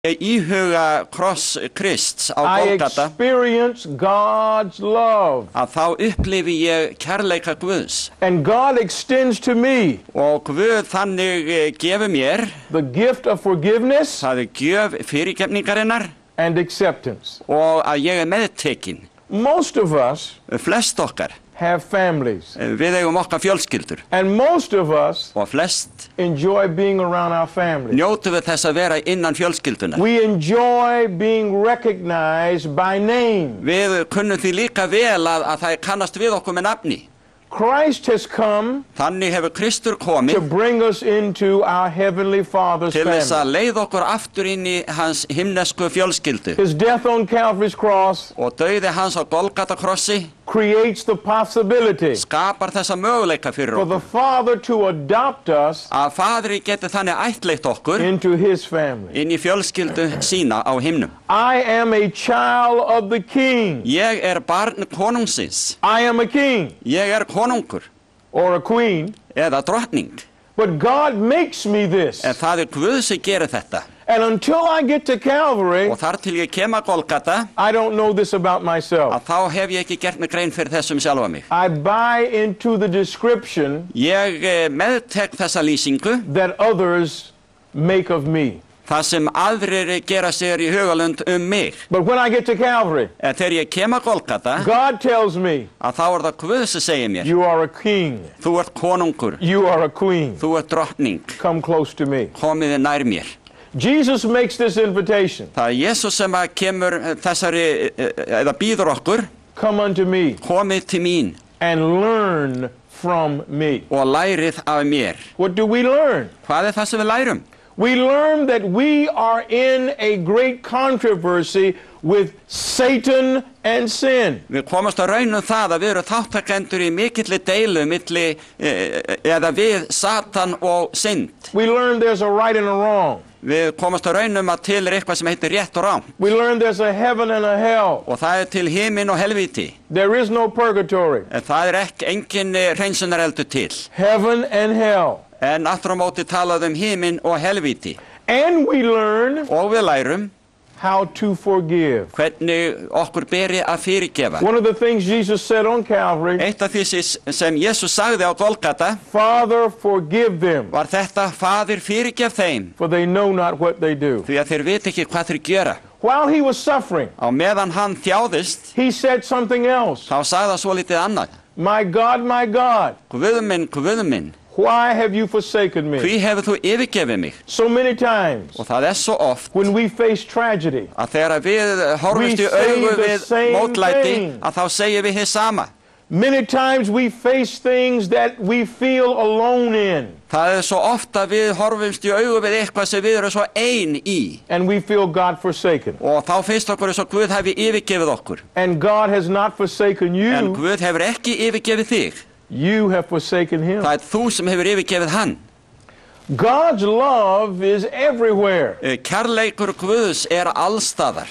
íhuga kross Krists á I Golgata, experience God's love. að þá upplifi ég kærleika Guðs. And God extends to me Og Guð þannig gefur mér, the gift of forgiveness það gjöf fyrirgefningarinnar and acceptance. og að ég meðtekin. Most of us Flest okkar, have families. við eigum okkar fjölskyldur And most of us og flest enjoy being around our families. njótum við þess að vera innan fjölskyldunar. We enjoy being recognized by name. Við kunnum því líka vel að það kannast við okkur með nafni. Christ has come Þannig hefur Kristur to komið bring us into our Heavenly Father's til þess family. að leiða okkur aftur inn í hans himnesku fjölskyldu. His death on Calvary's cross Og dauði hans á Golgatakrossi creates the possibility skapar þessa möguleika fyrir for the okkur. Father to adopt us Að Faðri geti þannig ættleitt okkur into His family. inn í fjölskyldu sína á himnum. I am a child of the King. Ég barn konungsins. I am a king Ég konungur or a queen, eða drottning. but God makes me this. En það Guð sem gerir þetta. And until I get to Calvary, Og þar til ég kem að Golgata, I don't know this about myself. að þá hef ég ekki gert mig grein fyrir þessum sjálfa mig. I buy into the description Ég meðtek þessa lýsingu, that others make of me. það sem aðrir gera sér í hugalund mig. But when I get to Calvary, En þegar ég kem að Golgata, God tells me, að þá það Guð sem segir mér, you are a king, þú konungur, you are a queen, þú drottning, come close to me. komið nær mér. Jesus makes this invitation, Það Jesús sem að kemur þessari, eða býður okkur, come unto me komið til mín and learn from me. og lærið af mér. What do we learn? Hvað það sem við lærum? We learn that we are in a great controversy with Satan and sin. Við komast að raunum það að við erum þáttakendur í mikilli deilu milli, eða við Satan og synd. We learn there's a right and a wrong. Við komast að raunum að til eitthvað sem heitir rétt og rám. We learn there's a heaven and a hell. Og það til himinn og helvíti. There is no purgatory. En það engin hreinsunareldur til. Heaven and hell. En aftur á móti talað himinn og helvíti. And we learn Og við lærum how to forgive. hvernig okkur beri að fyrirgefa. One of the things Jesus said on Calvary, Eitt af því sem Jesús sagði á Golgata Father, forgive them, var þetta: Faðir, fyrirgef þeim, for they know not what they do. því að þeir vita ekki hvað þeir gera. While he was suffering, Á meðan hann þjáðist, he said something else. þá sagði það svolítið annað. My God, Guð minn, why have you forsaken me? hví hefur þú yfirgefið mig? So many times, Og það svo oft when we face tragedy, að þegar við horfumst í We say augu the við same mótlæti, thing. að þá segjum við hið sama. many times we face things that we feel alone in, Það svo oft að við horfumst í augu við eitthvað sem við erum svo ein í. and we feel God forsaken. Og þá finnst okkur eins og Guð hefði yfirgefið okkur. And God has not forsaken En you, Guð hefur ekki yfirgefið þig. you have forsaken him. Það þú sem hefur yfirgefið hann. God's love is everywhere, Kærleikur Guðs allstaðar.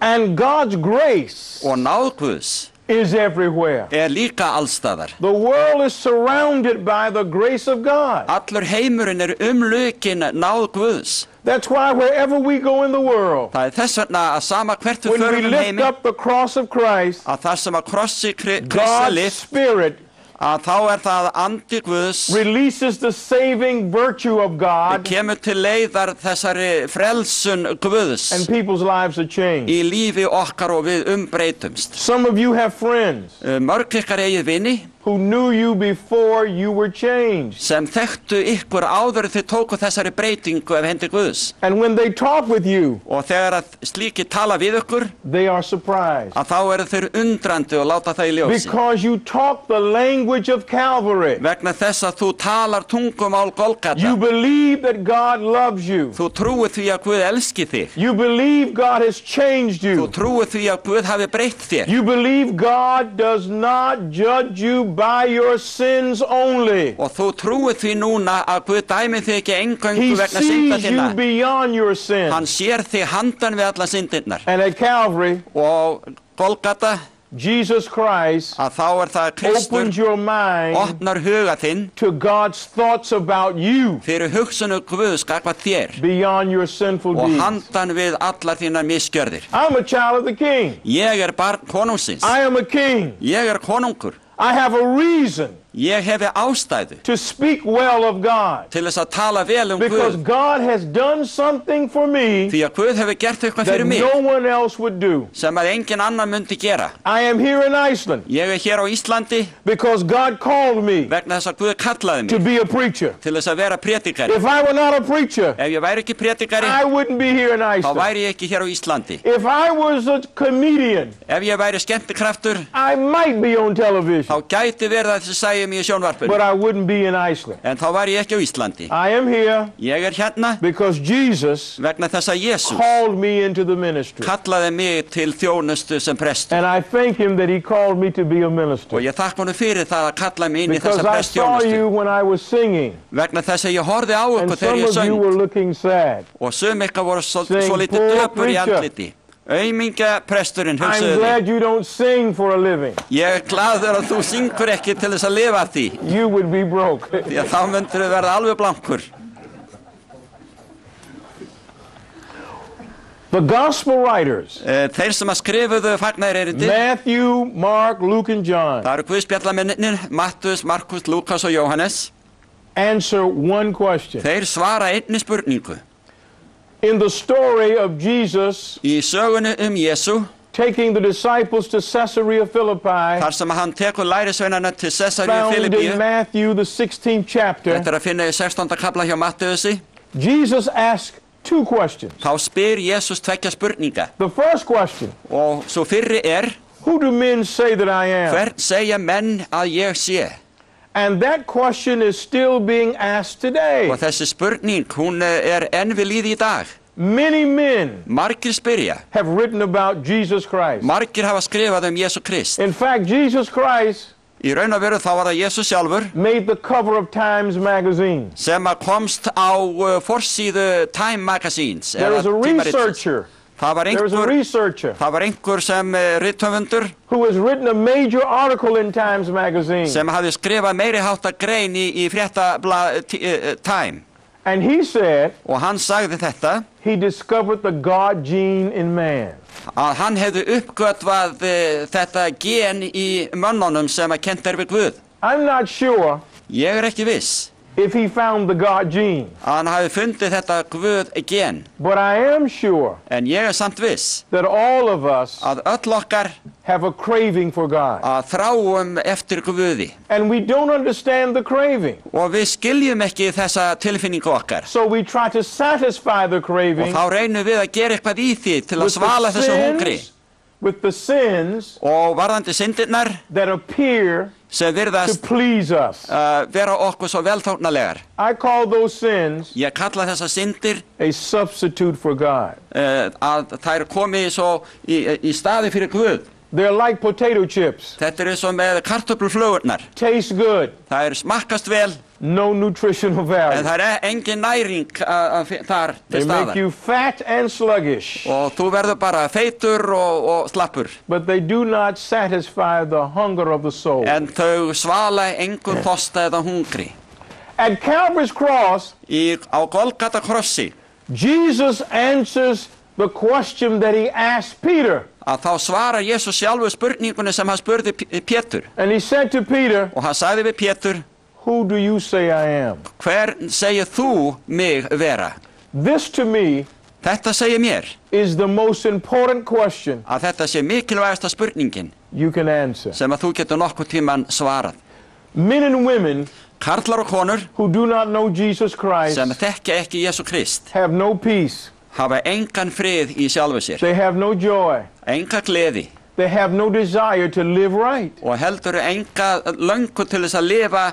and God's grace Og náð Guðs is everywhere. líka allstaðar. The world is surrounded by the grace of God. Allur heimurinn umlukin náð Guðs. That's why wherever we go in the world, Það þess vegna að sama hvert við when we förum lift heiminn, up the cross of Christ, að það sem að krossi Kristi God's lyft, Spirit að þá það andi Guðs releases the saving virtue of God, kemur til leiðar þessari frelsun Guðs and people's lives are changed. í lífi okkar og við umbreytumst. Some of you have friends Mörg ykkar eigið vini who knew you before you were changed. sem þekktu ykkur áður þið tóku þessari breytingu af hendi Guðs. And when they talk with you, Og þegar að slíki tala við ykkur, they are surprised að þá eru þeir undrandi og láta það í ljósi. because you talk the language of Calvary. Vegna þess að þú talar tungumál Golgata. You believe that God loves you. Þú trúir því að Guð elski þig. You believe God has changed Þú you. trúir því að Guð hafi breytt þér. You believe God does not judge you by your sins only. Og þú trúir því núna að Guð dæmi þig ekki He eingöngu vegna synda sees you þinna. beyond your sin. Hann sér þig handan við alla syndirnar. And at Calvary, Og Golgata, Jesus Christ að þá það Kristur opens your mind opnar huga þinn to God's thoughts about you fyrir hugsunu Guðs gagnvart þér beyond your sinful og deeds. handan við allar þínar misgjörðir. I'm a child of the King. Ég barn konungsins. I am a king. Ég konungur. I have a reason Ég hefi ástæðu to speak well of God til þess að tala vel because Guð. God has done something for me Því að Guð hefur gert eitthvað that fyrir mig no one else would do. sem að engin annar myndi gera. I am here in Iceland Ég hér á Íslandi because God called me vegna þess að Guð kallaði to mig be a preacher. til þess að vera prédikari. If I were not a preacher, Ef ég væri ekki prédikari, I wouldn't be here in þá Iceland. væri ég ekki hér á Íslandi. If I was a comedian, Ef ég væri skemmtikraftur, I might be on television, þá gæti verið að þess sæjum í but sjónvarpinu. I wouldn't be in Iceland. En þá væri ég ekki á Íslandi. I am here Ég hérna because Jesus vegna þess að Jesús called me into the ministry. kallaði mig til þjónustu sem prestur. And I thank him that he called me to be a Og minister. ég þakka honum fyrir það að kalla mig inn í Because þessa I saw prestþjónustu. you when I was singing, Vegna þess að ég horfði á ykkur and þegar some ég of you söng were looking sad. og sum ykkar voru Saying, svo litið "Poor döpur í preacher." andliti. Aumingja presturinn I'm hugsaði. glad you don't sing for a living. Ég glaður að þú syngur ekki til þess að lifa af því. You would be broke. Því að þá myndir þau verða alveg blankur. The gospel writers, Þeir sem að skrifuðu fagnaðarerindi, Matthew, Mark, Luke, and John, það eru Guðspjallamennirnir, Matthus, Markus, Lúkas og Jóhannes. answer one question. Þeir svara einni spurningu. In the story of Jesus Í sögunni Jesú, taking the disciples to Caesarea Philippi, þar sem hann tekur lærisveinana til Sesaríu found in Filippíu. Matthew, the 16th chapter, Þetta að finna í 16. kapla hjá Mattheusi. Jesus asked two questions. Þá spyr Jesús tveggja spurninga. The first question, Og svo fyrri who do men say that I am? hvern segja menn að ég sé? And that question is still being asked today. Og þessi spurning, hún enn við líði í dag. Many men Margir spyrja. have written about Jesus Christ. Margir hafa skrifað Jesú Krist. In fact, Jesus Christ Í raun og veru þá var það Jesús sjálfur made the cover of Times magazine. sem að komst á forsíðu Time Magazines. There was a researcher. Það var There was a researcher einhver sem rithöfundur who has written a major article in Times magazine. sem hafði skrifað meiri háttar grein í fréttablað Time. And he said Og hann sagði þetta, he discovered the God gene in man. að hann hefði uppgötvað þetta gen í mönnunum sem að kennt við Guð. I'm not sure Ég ekki viss if he found the God gene, að hann hafi fundið þetta Guð gen. but I am sure En ég samt viss that all of us að öll okkar have a craving for God. að þráum eftir Guði. And we don't understand the craving. Og við skiljum ekki þessa tilfinningu okkar. So we try to satisfy the Og craving þá reynum við að gera eitthvað í því til að svala þessu hungri. with the sins Og varðandi syndirnar that appear sem to virðast please us. vera okkur svo velþóknarlegar. I call those sins Ég kalla þessa syndir a substitute for God. að þær komi svo í staði fyrir Guð. They're like potato chips. Þetta eins og með kartöfluflugurnar. Taste good, Það smakkast vel, no nutritional en value. það engin næring þar They til make staðar. you fat and sluggish, Og þú verður bara feitur og slappur. but they do not satisfy the hunger of the soul. En þau svala engum þorsta eða hungri. At Calvary's cross, Á Golgata krossi, Jesus answers the question that he asked Peter. að þá svarar Jesús sjálfur spurningunni sem hann spurði Pétur. And he said to Peter, Og hann sagði við Pétur, who do you say I am? hvern segir þú mig vera? This to me Þetta segir mér is the most important question að þetta sé mikilvægasta spurningin you can answer. sem að þú getur nokkuð tíman svarað. Men and women Karlar og konur who do not know Jesus Christ sem þekkja ekki Jesú Krist have no peace. hafa engan frið í sjálfu sér, They have no joy. enga gleði They have no desire to live right. og heldur enga löngu til þess að lifa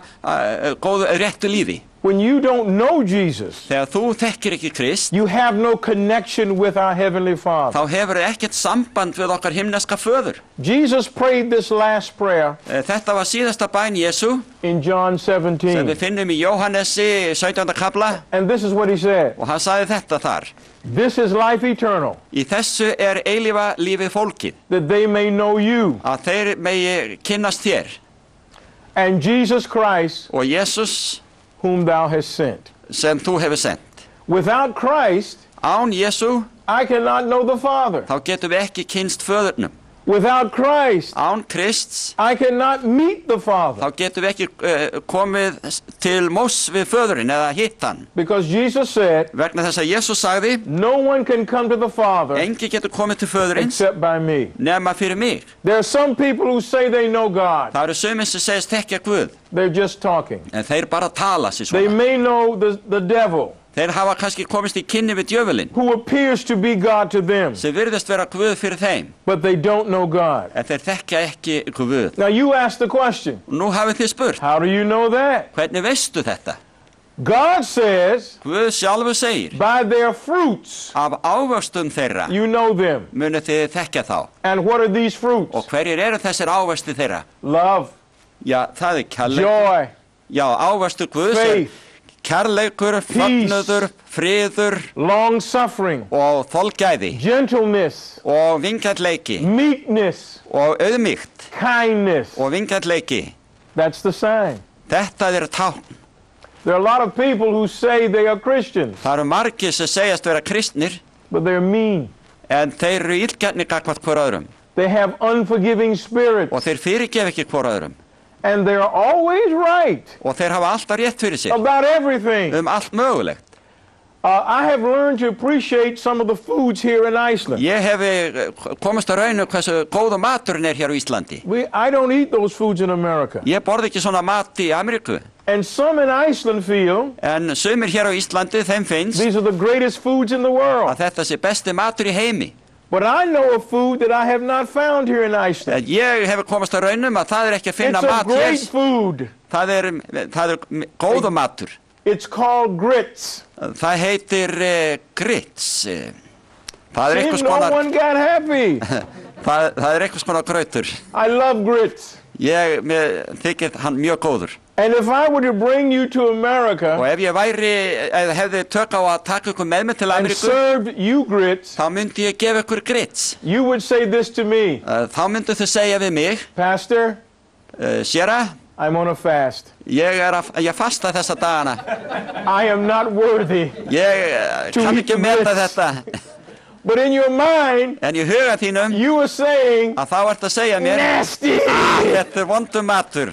góðu réttu lífi. When you don't know Jesus, Þegar þú þekkir ekki Krist, you have no connection with our Heavenly Father. þá hefur ekkert samband við okkar himneska föður. Jesus prayed this last prayer Þetta var síðasta bæn Jesú in John sem 17. við finnum í Jóhannesi 17. kapla And this is what he said. og hann sagði þetta þar. This is life eternal, Í þessu eilífa lífið fólkið, that they may know you að þeir megi kynnast þér and Jesus Christ, og Jesús whom thou hast sent. sem þú hefur sendt. Without Christ, Án Jesú I cannot know the Father. þá getum við ekki kynnst föðurnum. Without Christ, Án Krists I cannot meet the Father. þá getum við ekki komið til móts við föðurinn eða hitt hann. Because Jesus said, Vegna þess að Jesús sagði, no one can come to the Father engi getur komið til föðurins except by me. nema fyrir mig. There are some people who say they know God. Það eru sumir sem segist þekkja Guð, They're just talking. en þeir bara tala sér They svona. may know the devil, Þeir hafa kannski komist í kynni við djöfulinn, who appears to be God to them, sem virðist vera Guð fyrir þeim, but they don't know God. en þeir þekkja ekki Guð. Now you ask the question, Og nú hafið þið spurt, how do you know that? hvernig veistu þetta? God says, Guð sjálfur segir, by their fruits af ávöxtum þeirra you know them. munið þið þekkja þá. And what are these fruits? Og hverjir eru þessir ávöxti þeirra? Love, Já, það er kærleikur. joy, Já, ávöxtu Guðs er faith, kærleikur, fögnuður, friður long suffering, og þolgæði gentleness, og vingjarnleiki meekness, og auðmýkt kindness. og vingjarnleiki. That's the sign. Þetta er tákn. There are a lot of people who say they are Christians, Það eru margir sem segjast vera kristnir but they're mean. en þeir eru illgjarnir gagnvart hver öðrum They have unforgiving spirits, og þeir fyrirgef ekki hver öðrum and they're always right og þeir hafa alltaf rétt fyrir sér about everything. allt mögulegt. I have learned to appreciate some of the foods here in Iceland. Ég hef komist að raun hversu góða maturinn er hér á Íslandi. I don't eat those foods in America. Ég borði ekki svona mat í Ameríku And some in Iceland feel en sumir hér á Íslandi þeim finnst these are the greatest foods in the world. að þetta sé besti matur í heimi. But I know of food that I have not found here in Iceland. En ég hef komast að raunum að það er ekki að finna It's a mat hér. great food. Það er góða matur. It's called grits. Það heitir grits. Það er See, einhvers no konar one got happy. það er einhvers konar grautur. I love grits. Mér þykir hann mjög góður. And if I were to bring you to Og America ef ég hefði tök á að taka ykkur með mig til and Ameríku, served you grits, þá myndi ég gefa ykkur grits. you would say this to me, Þá myndu þau segja við mig, Pastor, séra, I'm on a fast. ég fasta þessa dagana. I am not worthy. Ég To kann eat ekki meta grits. þetta. But in your mind, En í huga þínum, you are saying, að þá ert að segja mér, nasty. þetta er vondum matur.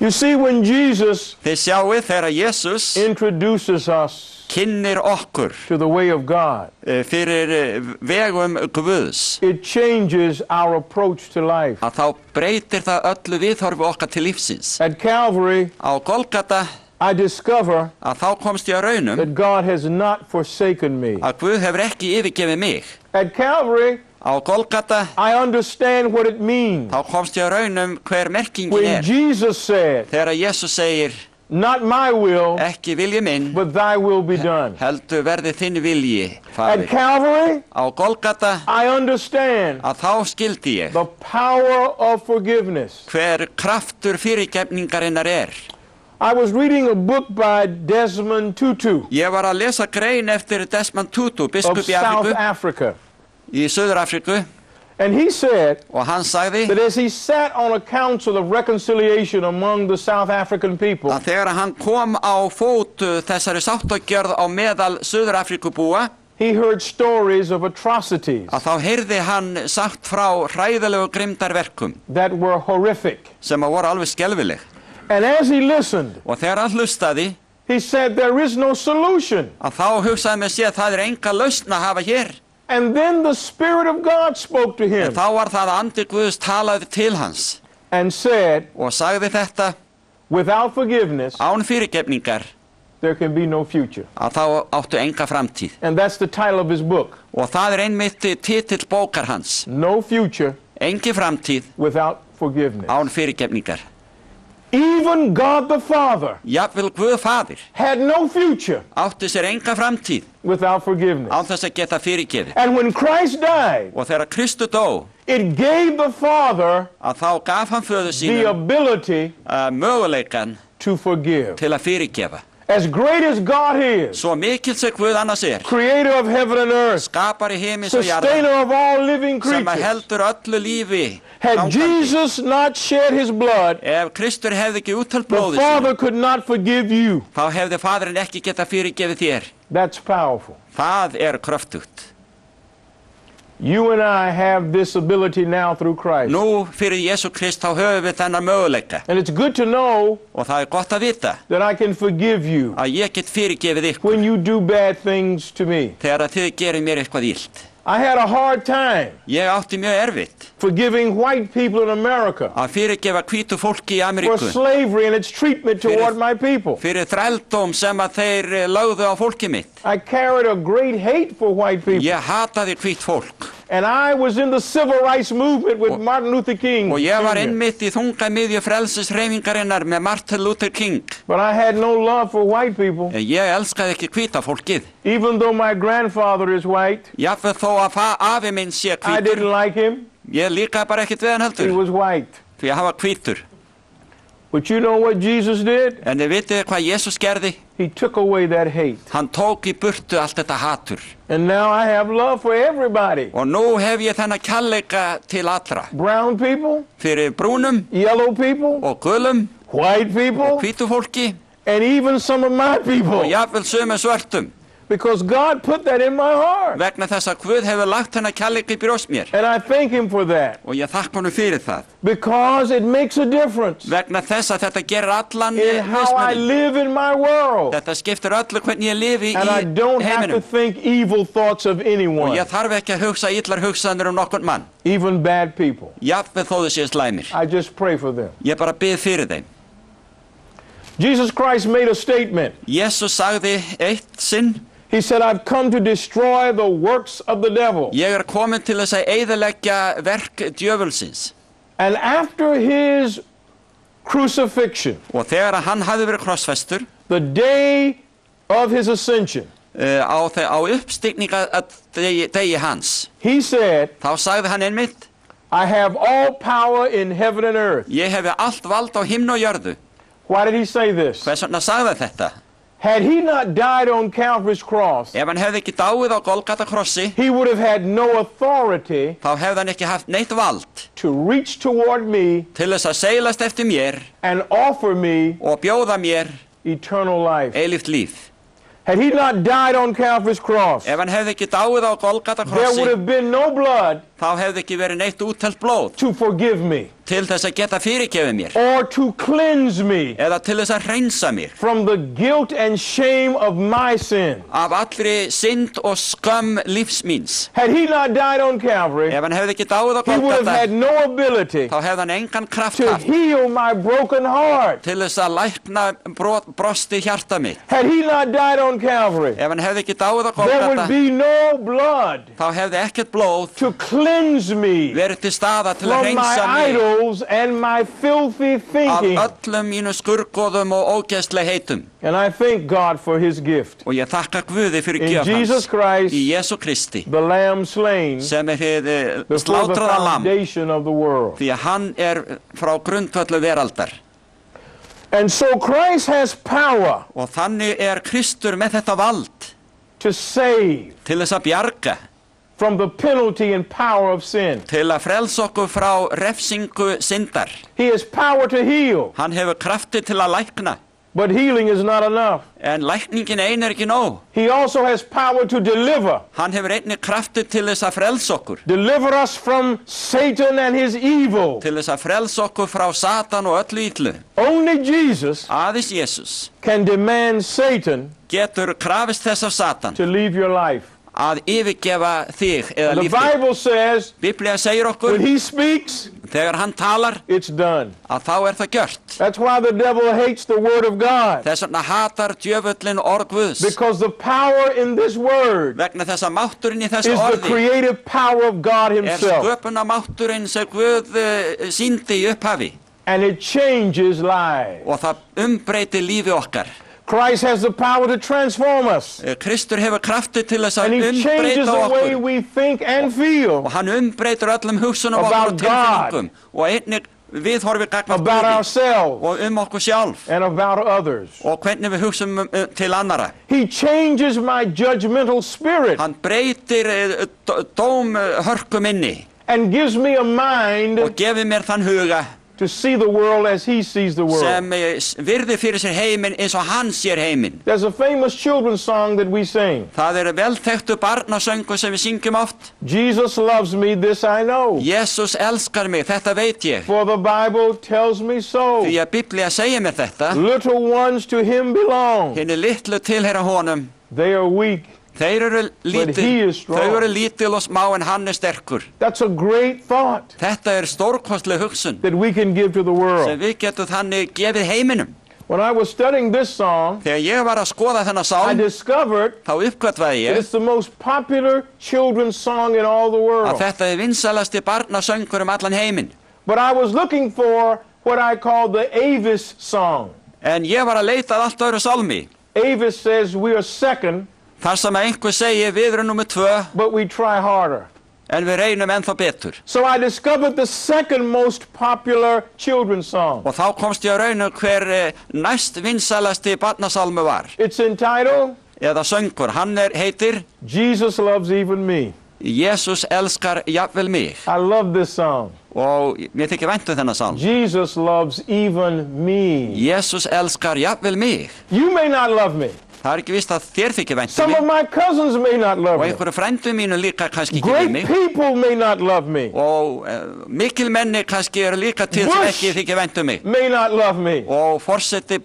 You see, when Jesus Þið sjáuð þegar Jesús introduces us kynnir okkur to the way of God, fyrir vegum Guðs, it changes our approach to life. að þá breytir það öllu viðhorfi okkar til lífsins. At Calvary, Á Golgata, I discover að þá komst ég að raunum that God has not forsaken me. að Guð hefur ekki yfirgefið mig. At Calvary, Á Golgata, I understand what it means. þá komst ég að raunum hver merkingin When er. Jesus said, Þegar Jesús segir, not my will, ekki vilji minn, but thy will be done. heldur verði þinn vilji, At Faðir. Calvary, Á Golgata, I understand að þá skildi ég the power of forgiveness. hver kraftur fyrirgefningarinnar er. I was reading a book by Desmond Tutu Ég var að lesa grein eftir Desmond Tutu, of biskup í South Afríku, Africa. í Suður-Afríku, And he said og hann sagði that as he sat on a council of reconciliation among the South African people, að þegar hann kom á fót þessari sáttagjörð á meðal Suður-Afríkubúa, he heard stories of atrocities að þá heyrði hann sagt frá hræðilegu grimmdarverkum that were horrific. sem að voru alveg skelfileg. And as he listened, Og þegar hann hlustaði, he said there is no solution. að þá hugsaði með sér að það er enga lausn að hafa hér. And then the Spirit of God spoke to En him þá var það að andi Guðs talaði til hans and said, og sagði þetta, without forgiveness, án fyrirgefningar, there can be no future. að þá áttu enga framtíð. And that's the title of his book. Og það er einmitt titill bókar hans, No future engi framtíð without forgiveness. án fyrirgefningar. Even God the Father Jafnvel Guð faðir had no future átti sér enga framtíð without forgiveness. án þess að geta fyrirgefið. And when Christ died, Og þegar Kristur dó, it gave the Father að þá gaf hann föður the sínum ability möguleikan to forgive. til að fyrirgefa. As great as God is, Svo mikill sem Guð annars creator of heaven and earth, skapari heimis og jarðar, sustainer of all living sem að creatures, heldur öllu lífi had gangandi. Jesus not shed his blood, Ef Kristur hefði ekki úttalt the blóðið Father sínu, could not forgive you. þá hefði faðirinn ekki geta fyrirgefið þér. That's powerful. Það kröftugt. You and I have this ability now through Christ. Nú fyrir Jesú Krist þá höfum við þennan möguleika. And it's good to know Og það gott að vita that I can forgive you að ég get fyrirgefið ykkur when you do bad things to me. þegar að þið gerir mér eitthvað illt. I had a hard time Ég átti mjög erfitt forgiving white people in America að fyrirgefa hvítu fólki í for Ameríku slavery and its treatment toward my people. fyrir þrældóm sem að þeir lögðu á fólki mitt. I carried a great hate for white people. Ég hataði hvít fólk And I was in the civil rights movement with Martin Luther King. og ég var Jr. einmitt í þungamiðju frelsishreyfingarinnar með Martin Luther King. But I had no love for white people. En ég elskaði ekki hvíta fólkið. Even though my grandfather is white, Jafnvel þó að afi minn sé I didn't hvítur, like him. ég líkaði bara ekkert við hann He heldur, was white. því að hann var hvítur. But you know what Jesus did? En þið vitið hvað Jesús gerði? He took away that hate. Hann tók í burtu allt þetta hatur. And now I have love for everybody. Og nú hef ég þennan kærleika til allra. Brown people, Fyrir brúnum yellow people, og gulum white people, og hvítu fólki and even some of my og people. jafnvel sömu svörtum. Because God put that in my heart. Vegna þess að Guð hefur lagt þennan kærleika í brjóst mér. And I thank him for that. Og ég þakka honum fyrir það. Because it makes a difference Vegna þess að þetta gerir allan in how I mismuninn. live in my world. Þetta skiptir öllu hvernig ég lifi And I í don't have to heiminum. think evil thoughts of Og anyone, ég þarf ekki að hugsa illar hugsanir nokkurn mann. even bad people. Jafnvel þó þau séu slæmir. I just pray for them. Ég bara bið fyrir þeim. Jesus Christ made a statement. Jesús sagði eitt sinn: He said, I've come to destroy the works of the devil. Ég komin til þess að eyðileggja verk djöfulsins. And after his crucifixion, Og þegar að hann hafði verið krossfestur, the day of his ascension, á uppstigninga degi hans, he said, þá sagði hann einmitt: I have all power in heaven and earth. Ég hefi allt vald á himn og jörðu. Why did he say this? Hvers vegna sagði hann þetta? Had he not died on Calvary's cross, Ef hann hefði ekki dáið á Golgata krossi, he would have had no authority þá hefði hann ekki haft neitt vald to reach toward me til þess að seilast eftir mér and offer me og bjóða mér eternal life. eilíft líf. Had he not died on Calvary's cross, Ef hann hefði ekki dáið á Golgata there would krossi, have been no blood þá hefði ekki verið neitt úttelt blóð to forgive me til þess að geta fyrirgefið mér or to cleanse me eða til þess að hreinsa mér from the guilt and shame of my sin. af allri synd og skömm lífs míns. Had he not died on Calvary, Ef hann hefði ekki dáið á he would have Golgata, had no ability þá hefði hann engan kraft to haft heal my broken heart. til þess að lækna brosti hjarta mitt. Had he not died on Calvary, Ef hann hefði ekki dáið á there would Golgata, be no blood þá hefði ekkert blóð to cleanse me verið til staða til að from my hreinsa mig idols and my filthy af thinking. öllum mínu skurgoðum og ógeðsleg heitum. And I thank God for his gift. Og ég þakka Guði fyrir In gjöf Jesus hans Christ, í Jesú Kristi, the Lamb slain sem hið before the slátraða lamb, foundation of the world. því að hann frá grundvöldu veraldar. And so Christ has power Og þannig Kristur með þetta vald to save til þess að bjarga, from the penalty and power of sin. til að frelsa okkur frá refsingu syndar. He has power to heal, Hann hefur krafti til að lækna, but healing is not enough. en lækningin ein ekki nóg. He also has power to deliver. Hann hefur einnig krafti til þess að frelsa okkur, Deliver us from Satan and his evil. til þess að frelsa okkur frá Satan og öllu illu. Only Jesus Aðeins Jesús can demand Satan getur krafist þess af Satan to leave your life. að yfirgefa þig eða The líf þig. Bible says Biblía segir okkur, when he speaks, þegar hann talar, it's done. að þá það gjört. That's why the devil hates the word of God. Þess vegna hatar djöfullin orð Guðs. Because the power in this word Vegna þess að mátturinn í þessu is the orði creative power of God himself. sköpunarmátturinn sem Guð sýndi í upphafi. and it changes lives. og það lífi okkar. Christ has the power to transform us. Kristur hefur krafti til þess And að he changes umbreyta the way okkur we think and feel og hann umbreytir öllum hugsunum okkar About og tilfinningum og einnig viðhorfi gagnvart about Guði ourselves og okkur sjálf and about others. og hvernig við hugsum til annara. He changes my judgmental spirit Hann breytir dómhörku minni and gives me a mind og gefur mér þann huga to see the world as he sees the world. sem virði fyrir sér heiminn eins og hann sér heiminn. There's a famous children's song that we sing. Það velþekktu barnasöngur sem við syngjum oft. Jesus loves me, this I know. Jesus elskar mig, þetta veit ég. For the Bible tells me so. Því að Biblía segir mér þetta. Little ones to him belong. Hinni litlu tilheyra honum. They are weak. Þeir eru lítil og smá en hann sterkur. That's a great thought Þetta stórkostleg hugsun that we can give to the world. sem við getum þannig gefið heiminum. When I was studying this song, Þegar ég var að skoða þennan I sálm, discovered þá uppgötvaði that ég it's the most popular children's song in all the að world. þetta vinsælasti barnasöngur allan heiminn. But I was looking for what I call the Avis song. En ég var að leita að allt öðru sálmi. Avis says we are second, Þar sem einhver segir við erum númer 2 but we try harder. en við reynum ennþá betur. So I discovered the second most popular children's song. Og þá komst ég að raunum hver næst vinsælasti barnasálmu var. It's entitled, Eða söngur, hann heitir Jesus Loves Even Me. Jesus elskar jafnvel mig. I love this song. Og mér þykir vænt þennan sálm. Jesus loves even me. Jesus elskar jafnvel mig. You may not love me. Það ekki víst að þér þykir vænt Some of mig. my cousins may not love Og me. einhverju frændu mínu líka kannski ekki við Great mig. people may not love me. Og mikil menni kannski eru líka til sem Bush ekki þykir vænt mig. may not love me. Og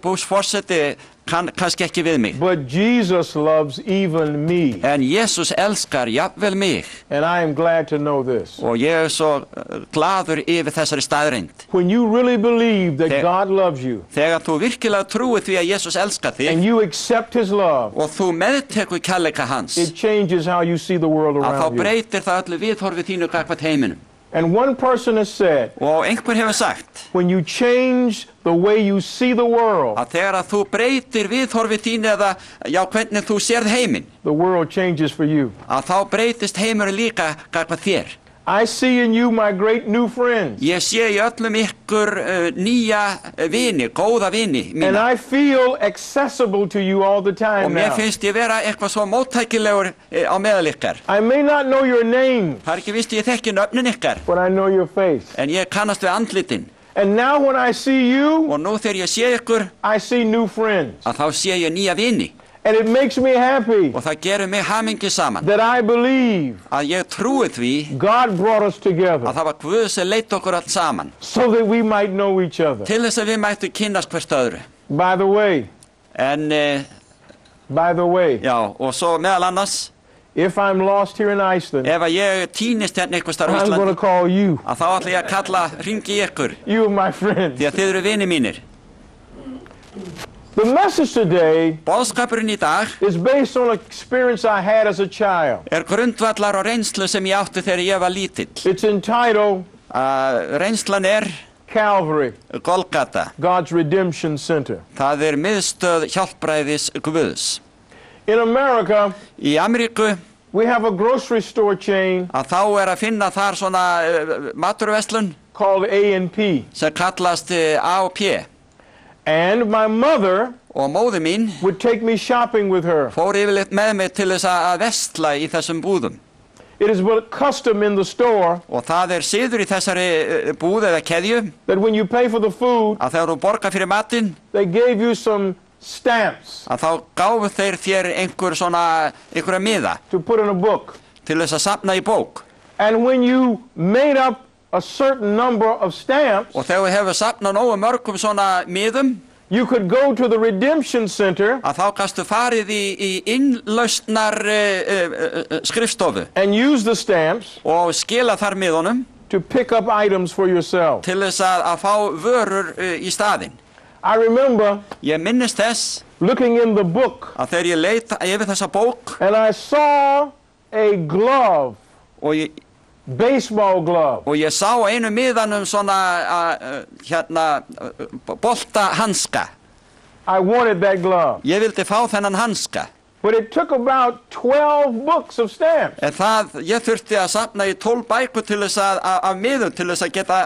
Bush forseti kann kannski ekki við mig. But Jesus loves even me. En Jesus elskar jafnvel mig. And I am glad to know this. Og ég svo glaður yfir þessari staðreynd. When you really believe that Þegar- God loves you Þegar þú virkilega trúir því að Jesus elskar þig and you accept his love, og þú meðtekur kærleika hans, it changes how you see the world að þá around you. breytir það öllu viðhorfi þínu gagnvart heiminum. And one person has said, Og einhver hefur sagt when you change the way you see the world, að þegar að þú breytir viðhorfi þínu eða hvernig þú sérð heiminn, the world changes for you. að þá breytist heimurinn líka gagnvart þér. I see in you my great new friends. Ég sé í öllum ykkur nýja vini, góða vini And mína. I feel accessible to you all the Og time mér now. finnst ég vera eitthvað svo móttækilegur á meðal ykkar. I may not know your name, Það ekki víst ég þekki nöfnin ykkar, but I know your face. en ég kannast við andlitin. And now when I see you, Og nú þegar ég sé ykkur, I see new friends. að þá sé ég nýja vini. And it makes me happy Og það gerur mig hamingi saman. that I believe Að ég trúi því God brought us að together það var Guð sem leitt okkur allt saman. so that we might know each other. Til þess að við mættum kynnast hvert öðru. By the way, En, já, og svo meðal annars, if I'm lost here in Iceland, ef að ég týnist hérna einhvers staðar á I'm going to Íslandi, call you. að þá ætla ég að kalla, hringi í ykkur, You are my friends. því að þið eru vini mínir. The message today Boðskapurinn í dag is based on an experience I had as a child. grundvallar á reynslu sem ég átti þegar ég var lítill. It's entitled Reynslan Calvary, Golgata. God's Redemption Center. Það miðstöð hjálpræðis Guðs. In America, Í Ameríku we have a grocery store chain að þá að finna þar svona maturverslun called A&P. sem kallast A&P. And my mother Og móðir mín would take me shopping with her. fór yfirleitt með mig til þess að vestla í þessum búðum. It is but custom in the store Og það siður í þessari búð eða keðju that when you pay for the food, að þegar þú borgar fyrir matinn they gave you some stamps að þá gáfu þeir þér einhverja miða to put in a book. til þess að safna í bók. And when you made up a certain number of stamps, Og þegar við hefur safnað nógu mörgum svona miðum you could go to the Redemption Center að þá gastu farið í innlausnar skrifstofu and use the stamps og skila þar miðunum to pick up items for yourself. til þess að fá vörur í staðinn. I remember Ég minnist þess looking in the book að þegar ég leit yfir þessa bók and I saw a glove og baseball glove. og ég sá einu miðanum svona boltahanska. I wanted that glove. Ég vildi fá þennan hanska. But it took about 12 books of stamps. En ég þurfti að safna í 12 bækur til þess af miðum til þess að geta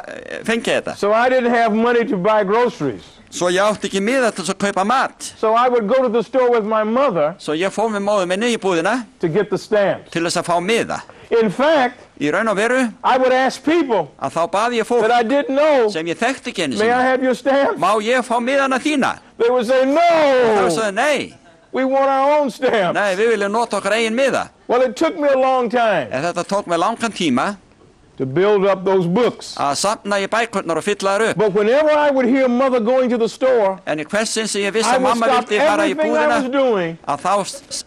fengið þetta. So I didn't have money to buy groceries. Svo ég átti ekki miða til þess að kaupa mat. So I would go to the store with my mother Svo ég fór með móður minni í búðina to get the stamps. til þess að fá miða. In fact, Í raun og veru I would ask people að þá bað ég fólk that I didn't know, sem ég þekkti ekki einu may I sinni. have your stamps? Má ég fá miðana þína? They would say, Þá no, sagði nei, we want our own stamps. nei, við viljum nota okkar eigin miða. Well, it took me a long time En þetta tók mig langan tíma to build up those books. að safna í bækurnar og fylla þær upp. But whenever I would hear mother going to the store, En í hvers sinn sem ég vissi I að would mamma stop vildi fara í everything I was búðina, doing. að þá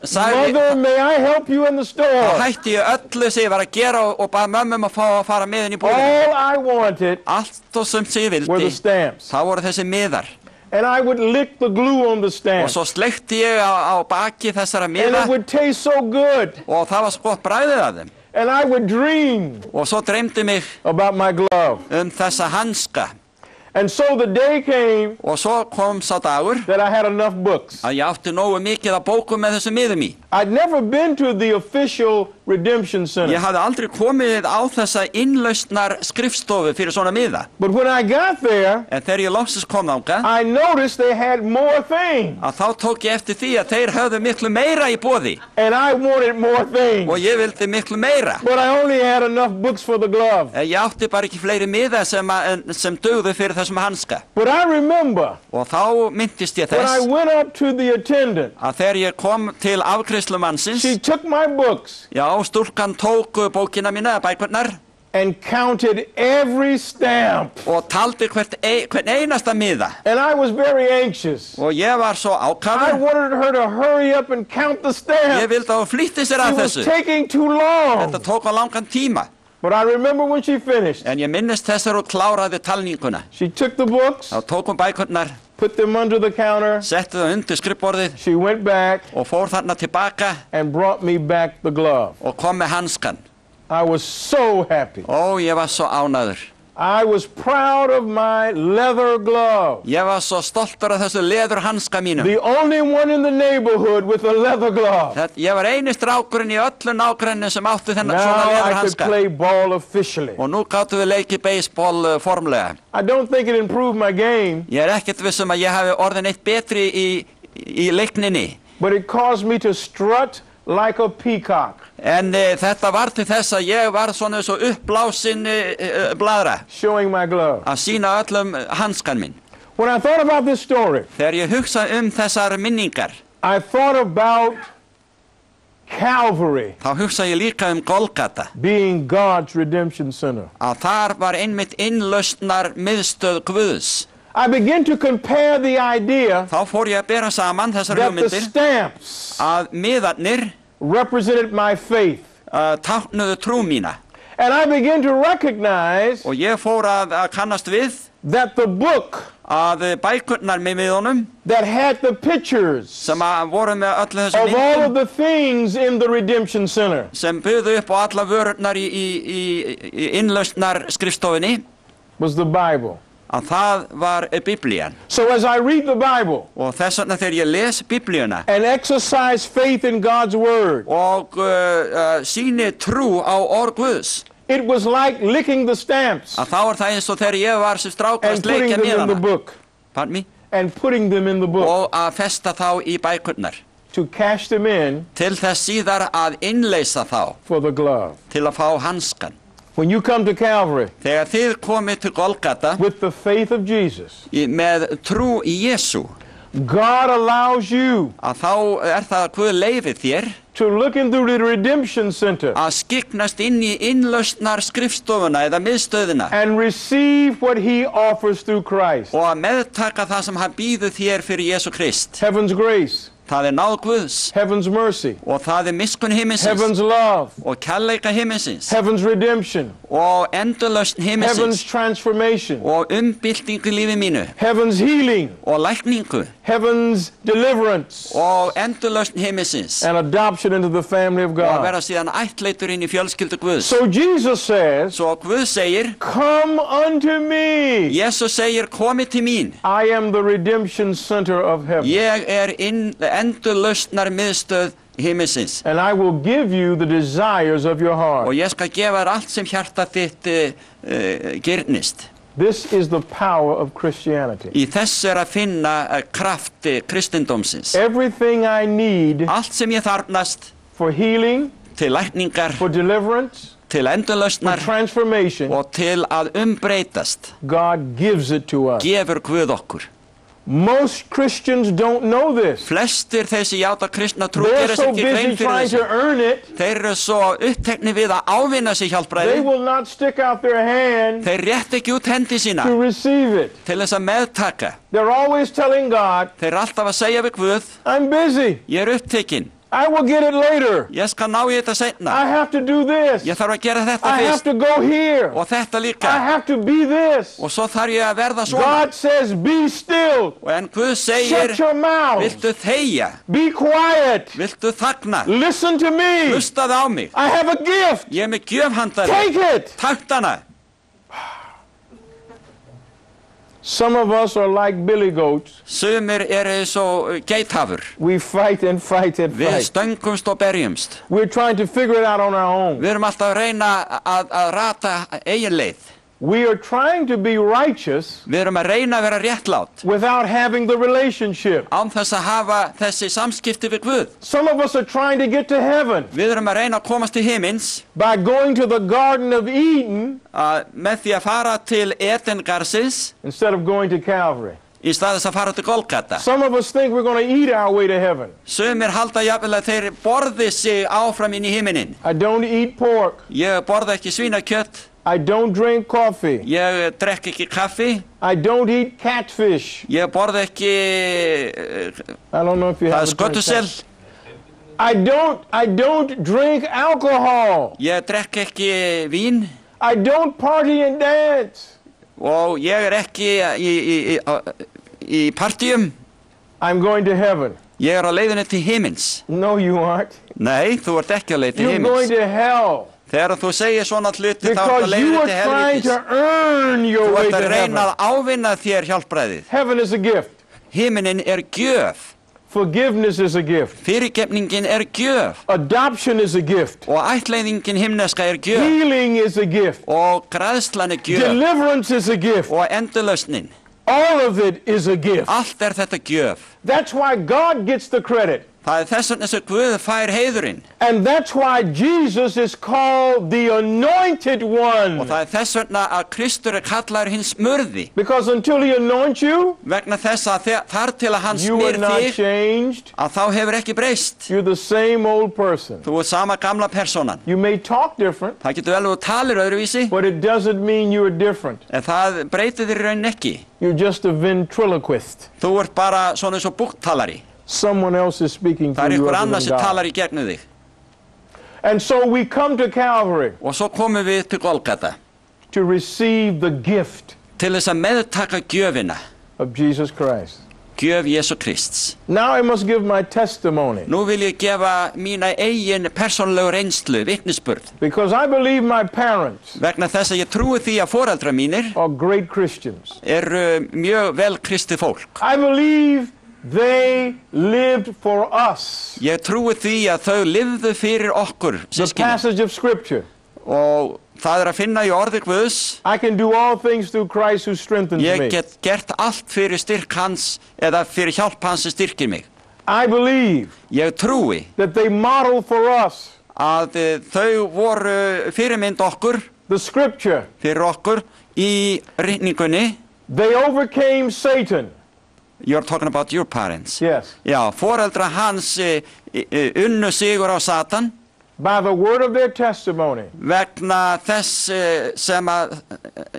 sagði Mother, may I help you in the þá store? hætti ég öllu sem ég var að gera og bað mömmum að fá að fara með henni í búðina. All I wanted Allt og sem ég were the vildi, stamps. þá voru þessi miðar. And I would lick the glue on the Og stamps. svo sleikti ég á baki þessara And miða it would taste so good. og það var svo gott bragðið af þeim. And I would dream Og svo dreymdi mig about my glove. þessa hanska. And so the day came Og svo kom sá dagur that I had enough books. að ég átti nógu mikið af bókum með þessum miðum í. I'd never been to the official redemption Ég center. hafði aldrei komið á þessa innlausnar skrifstofu fyrir svona miða. But when I got there, En þegar ég loksins kom þangað, I noticed they had more things. að þá tók ég eftir því að þeir höfðu miklu meira í boði. And I wanted more Og things. ég vildi miklu meira. But I only had enough books for the glove. En ég átti bara ekki fleiri miða sem dugðu fyrir þessum hanska. But I remember Og þá myndist ég when I þess went up to the attendant, að þegar ég kom til afgreiðslumannsins, she took my books já, stúlkan tók bókina mína, bækurnar, and counted every stamp. og taldi hvern einasta miða. And I was very anxious. Og ég var svo I ákafur, wanted her to hurry up and count the ég stamps. vildi að hún flýtti sér að It was þessu. taking too long. Þetta tók á langan tíma. But I remember when she finished, En ég minnist þessar og kláraði talninguna. she took the books, Þá tók hún bækurnar, put them under the counter. setti það undir skrifborðið She went back og fór þarna tilbaka and brought me back the glove. og kom með hanskan. I was so happy. Ó, ég var svo ánæður. I was proud of my leather glove. Ég var svo stoltur af þessu leður hanska mínum. The only one in the neighborhood with a leather glove. Ég var eini strákurinn í öllu nágrenni sem átti þennan Now svona leður I could hanska. play ball officially. Og nú gáttum við leikið baseball formlega. I don't think it improved my game, Ég ekkert viss að ég hafi orðin eitt betri í leikninni. but it caused me to strut like a peacock, En þetta var til þess að ég var svona svo uppblásin bladra showing my glove. að sína öllum hanskan minn. When I thought about this story, Þegar ég hugsa þessar minningar, I thought about Calvary þá hugsa ég líka Golgata. being God's redemption center. Að þar var einmitt innlausnar miðstöð Guðs. I began to compare the idea Þá fór ég að bera saman þessar that the hugmyndir stamps að miðarnir represented my faith. táknuðu trú mína. And I began to recognize Og ég fór að kannast við that the book að bækurnar með miðunum that had the pictures sem voru með öllu þessum of all of myndum the things in the redemption center sem buðu upp á alla vörurnar í innlausnar skrifstofinni, was the Bible. að það var Biblían. So as I read the Bible Og þess vegna þegar ég les Biblíuna and exercise faith in God's word, og síni trú á orð Guðs, it was like licking the stamps að þá það eins og þegar ég var sem strákur að and putting sleikja them in the miðana, book. pardon me, And putting them in the book og að festa þá í bækurnar, to cash them in til þess síðar að innleysa þá for the glove. til að fá hanskan. When you come to Calvary Þegar þið komið til Golgata with the faith of Jesus, með trú í Jesú, God allows you að þá það að Guð leyfi þér to look into the redemption center að skyggnast inn í innlausnar skrifstofuna eða miðstöðina and receive what he offers through Christ. og að meðtaka það sem hann býður þér fyrir Jesú Krist. Heaven's grace, Það náð Guðs heaven's mercy, og það miskunn himinsins heaven's love, og kærleika himinsins heaven's redemption, og endurlausn heaven's himminsins transformation, og umbyltingu í lífi mínu heaven's healing, og lækningu heaven's deliverance, og endurlausn himminsins and adoption into the family of og að God. vera síðan ættleiddur inn í fjölskyldu Guðs. So Jesus says, Svo Guð segir, come unto me. Jesus segir, komið til mín. I am the redemption center of heaven, Ég endurlausnar miðstöð himminsins and I will give you the desires of your og heart. ég skal gefa þér allt sem hjarta þitt girnist. This is the power of Christianity. Í þessu að finna krafti kristindómsins. Everything I need Allt sem ég þarfnast for healing, til lækningar, for deliverance, til for endurlausnar transformation, og til að umbreytast, God gives it to us. gefur Guð okkur. Most Christians don't know this. Flestir þeir sem játa kristna trú They're gera so sér ekki busy grein fyrir trying to þessu. earn it, Þeir eru svo upptekni við að ávinna sig they hjálpræði. will not stick out their hand Þeir rétt ekki út hendi sína to receive it. til þess að meðtaka. They're always telling God, Þeir eru alltaf að segja við Guð, I'm busy. ég er upptekinn, I will get it later. ég skal ná í þetta seinna, I have to do this. ég þarf að gera þetta I have fyrst to go here. og þetta I líka have to be this. og svo þarf ég að verða svona. God says, be still. Og en Guð segir, Shut your mouth. viltu þegja, Be quiet. viltu þagna, Listen to me. hlustaðu á mig, I have a gift. ég er með gjöfhandari, Take it. takt hana. Some of us are like billy goats. Sumir eru svo geithafur, We fight and fight and við fight. stöngumst og berjumst. We're trying to figure it out on our own. Við erum alltaf að reyna að rata eigin leið. We are trying to be righteous Við erum að reyna að vera réttlát without having the relationship. án þess að hafa þessi samskipti við Guð. Some of us are trying to get to heaven Við erum að reyna að komast til himins by going to the Garden of Eden með því að fara til Edengarðsins instead of going to Calvary. í stað þess að fara til Golgata. Some of us think we're going to eat our way to heaven. Sumir halda jafnvel að þeir borði sig áfram inn í himinin. I don't eat pork. Ég borða ekki svínakjött, I don't drink coffee. ég drekk ekki kaffi, I don't eat catfish. ég borða ekki I don't know if you have a drink skötusel, catfish. I don't drink alcohol. ég drekk ekki vín I don't party and dance. og ég er ekki í partíum. I'm going to heaven. Ég er á leiðinni til himins. No, you aren't. Nei, þú ert ekki á leið til You're going himins. to hell Þegar þú segir svona hluti þá ert á because you leiðinni are til trying to helvitis. earn your Þú way ert to að reyna heaven. að ávinna þér hjálpræðið. Heaven is a gift. Himinin er gjöf. Forgiveness is a gift. Fyrirgefningin er gjöf. Adoption is a gift. Og ættleiðingin himneska er gjöf. Healing is a gift. Og græðslan er gjöf. Deliverance is a gift. Og endurlausnin. All of it is a gift. Allt er þetta gjöf. That's why God gets the credit. Það er þess vegna sem Guð fær heiðurinn. And that's why Jesus is called the anointed Og one. það er þess vegna að Kristur er kallaður hins smurði. Because until he anoints you, Vegna þess að þar til að hann you are smyr not þig, changed. að þá hefur ekki breyst. You're the same old person. Þú ert sama gamla personan. You may talk different, Það getur vel að þú talir öðruvísi, but it doesn't mean you're different. en það breytir þér í raunin ekki. You're just a ventriloquist. Þú ert bara svona eins og búktalari. Someone else is speaking Það to you einhver other annar than sem God. talar í gegnum þig. And so we come to Calvary Og svo komum við til Golgata to receive the gift til þess að meðtaka gjöfina, of Jesus Christ. gjöf Jésu Krists. Now I must give my testimony Nú vil ég gefa mína eigin persónulegu reynslu, vitnisburð, because I believe my parents vegna þess að ég trúi því að foreldrar mínir are great Christians. eru mjög vel kristið fólk. I believe they lived for us. Ég trúi því að þau lifðu fyrir okkur, The sískinni, passage of Scripture. og það er að finna í orði Guðs. I can do all things through Christ who strengthens Ég me. get gert allt fyrir styrk hans eða fyrir hjálp hans sem styrkir mig. I believe Ég trúi that they model for us að þau voru fyrirmynd okkur, the Scripture. fyrir okkur í ritningunni. They overcame Satan. You're talking about your parents. Yes. Já, foreldra hans unnu sigur á Satan By the word of their testimony vegna þess sem að,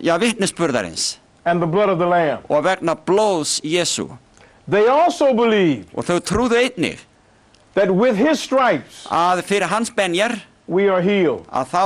já, vitnisburðarins and the blood of the Lamb. og vegna blóðs Jésu. They also believe Og þau trúðu einnig that with his stripes að fyrir hans benjar we are healed. að þá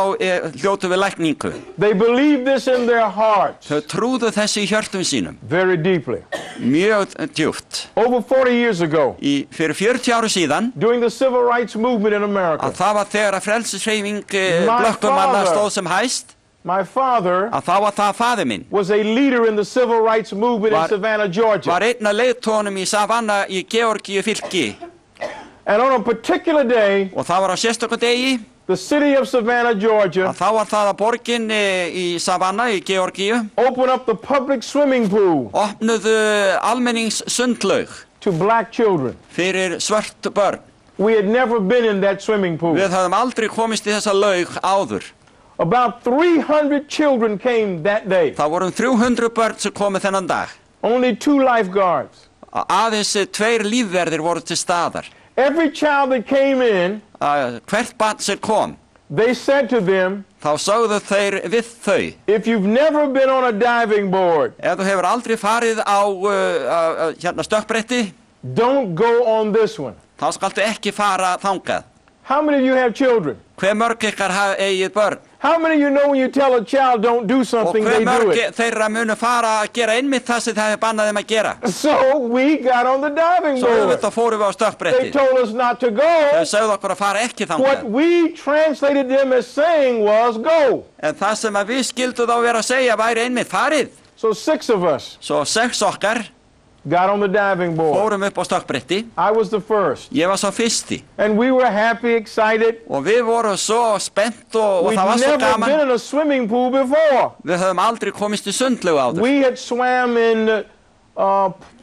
hljótu við lækningu. They believe this in their hearts Þau trúðu þessu í hjörtum sínum, very deeply. mjög djúpt. Over 40 years ago, Fyrir 40 áru síðan, during the civil rights movement in að America, það var þegar að frelsishreyfing My blökkumanna father- stóð sem hæst, my father að þá var það faðir minn. was a leader in the civil rights movement in Var- Savannah, Georgia. Var einn af leiðtónum í Savannah í Georgíu fylki And on a particular day, og það var á sérstöku degi the city of Savannah, Georgia, að þá var það að borgin í Savannah í Georgíu opened up the public swimming pool opnuðu almenningssundlaug to black children. fyrir svört börn. We had never been in that swimming pool. Við höfum aldrei komist í þessa laug áður. About 300 children came that day. Það voru 300 börn sem komu þennan dag. Only 2 lifeguards. Aðeins 2 lífverðir voru til staðar. Every child that came in, Hvert barn sem kom, they said to them, þá sögðu þeir við þau: if you've never been on a diving board, ef þú hefur aldrei farið á stökkbretti, don't go on this one. þá skaltu ekki fara þangað. How many of you have children? Hve mörg ykkar hafa eigið börn? How many of you know when you tell a child don't do Og something, hve they do mörg it? þeirra munu fara að gera einmitt það sem það hefur bannað þeim að gera? So we got on the diving Svo board. auðvitað fórum við á They stökkbretti. told us not to Þau go. sögðu okkur að fara ekki What þangað. we translated them as saying was go. En það sem að við skildum þá vera að segja væri einmitt farið. So 6 of us Svo 6 okkar got on the diving board. fórum upp á stökkbretti. I was the first. Ég var svo fyrsti. And we were happy, excited. Og við vorum svo spennt og We'd það var svo never gaman. been in a swimming pool before. Við höfum aldrei komist í sundlaug áður. We had swam in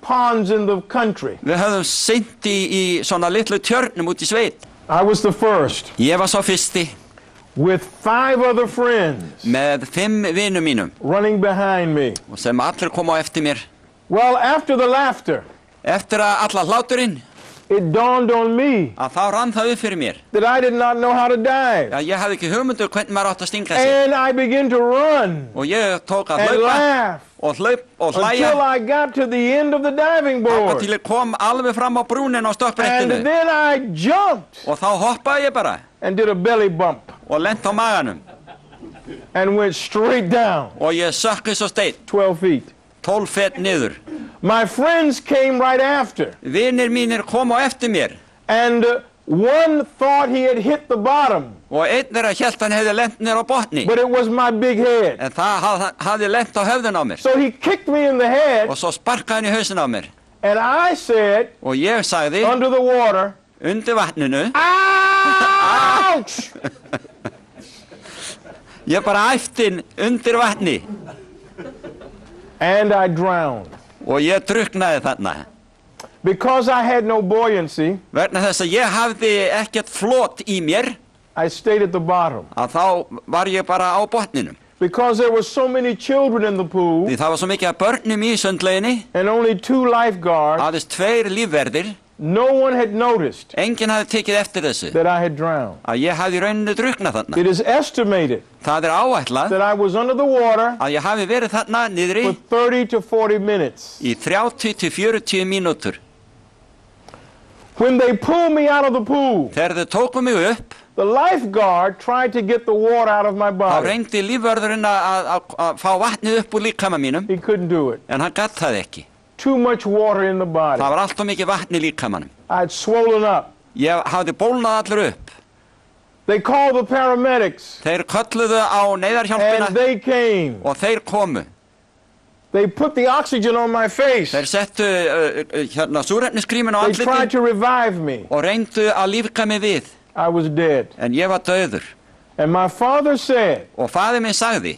ponds in the country. Við höfum synt í svona litlu tjörnum út í sveit. I was the first Ég var svo fyrsti with 5 other friends með 5 vinum mínum running behind me. og sem allir koma á eftir mér. Well, after the laughter, Eftir að allar hláturinn, it dawned on me að þá rann það upp fyrir mér. that I did not know how to dive. Ég hafði ekki hugmyndu hvernig maður átt að stinga sig. And I began to run Og ég tók að and hlaupa laugh og until hlæja I got to the end of the diving og board. til ég kom alveg fram á brúnin á And stökkbrettinu. then I jumped Og þá hoppaði ég bara and did a belly bump og lent á maganum. and went straight down Og ég sökk svo steinn, 12 feet. 12 fet niður. My friends came right after, Vinir mínir kom á eftir mér and one thought he had hit the bottom, og einn þeirra hélt hann hefði lent niður á botni. but it was my big head. En það hafði lent á höfðun á mér. So he kicked me in the head, Og svo sparkaði hann í hausin á mér. and I said, Og ég sagði under the water, undir vatninu, ouch! ég bara æfti undir vatni And I drowned. og ég druknaði þarna. Because I had no buoyancy, Vegna þess að ég hafði ekkert flot í mér, I stayed at the bottom. að þá var ég bara á botninum. Because there were so many children in the pool Því það var svo mikið af börnum í sundlauginni, and only 2 lifeguards, aðeins 2 lífverðir, no one had noticed enginn hafði tekið eftir þessu, that I had drowned. að ég hafði í rauninni druknað þarna. It is estimated Það áætlað that I was under the water að ég hafi verið þarna niðri for 30 to 40 minutes. í 30 til 40 mínútur. When they pulled me out of the pool, Þegar þau tóku mig upp, the lifeguard tried to get the water out of my þá body. reyndi lífvörðurinn að fá vatnið upp úr líkama mínum, He couldn't do it. en hann gat það ekki. Too much water in the body. Það var allt of mikið vatn í líkamanum. I'd swollen up. Ég hafði bólnað allur upp. They called the paramedics, Þeir kölluðu á and neyðarhjálpina they came. og þeir komu. They put the oxygen on my face. Þeir settu súrefnisgríminn á They tried andliti to revive me. og reyndu að lífga mig við, I was dead. en ég var dauður. And my father said Og faðir minn sagði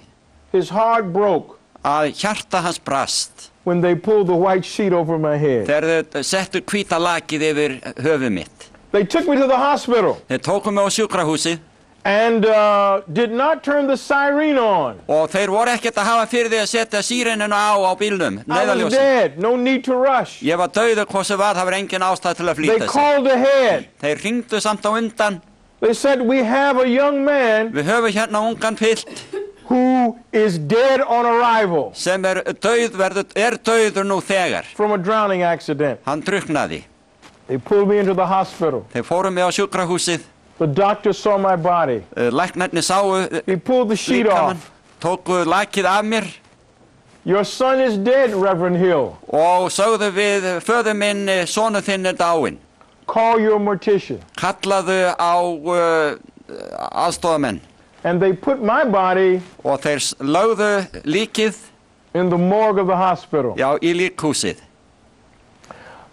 his heart broke að hjarta hans brast when they pulled the white sheet over my head. þegar þau settu hvíta lakið yfir höfuð mitt. They took me to the hospital Þeir tóku mig á sjúkrahúsið and did not turn the siren on. og þeir voru ekkert að hafa fyrir því að setja sírenuna á bílnum, I was neyðarljósin. dead. No need to rush. Ég var dauður hvað sem var, það var engin ástæð til að They flýta sig. called ahead. Þeir hringdu samt á undan. They said, we have a young man Við höfum hérna ungan pilt who is dead on arrival sem dauður nú þegar. from a drowning accident. Hann druknaði. They pulled me into the hospital. Þeir fóru mig á sjúkrahúsið The doctor saw my body. Læknarnir sáu He pulled the sheet líkamann, off. tóku lakið af mér Your son is dead, Reverend Hill. og sögðu við föður minn, sonur þinn er dáinn. Call your mortician. Kallaðu á aðstofamenn And they put my body og þeir lögðu líkið in the morgue of the hospital. já, í líkhúsið.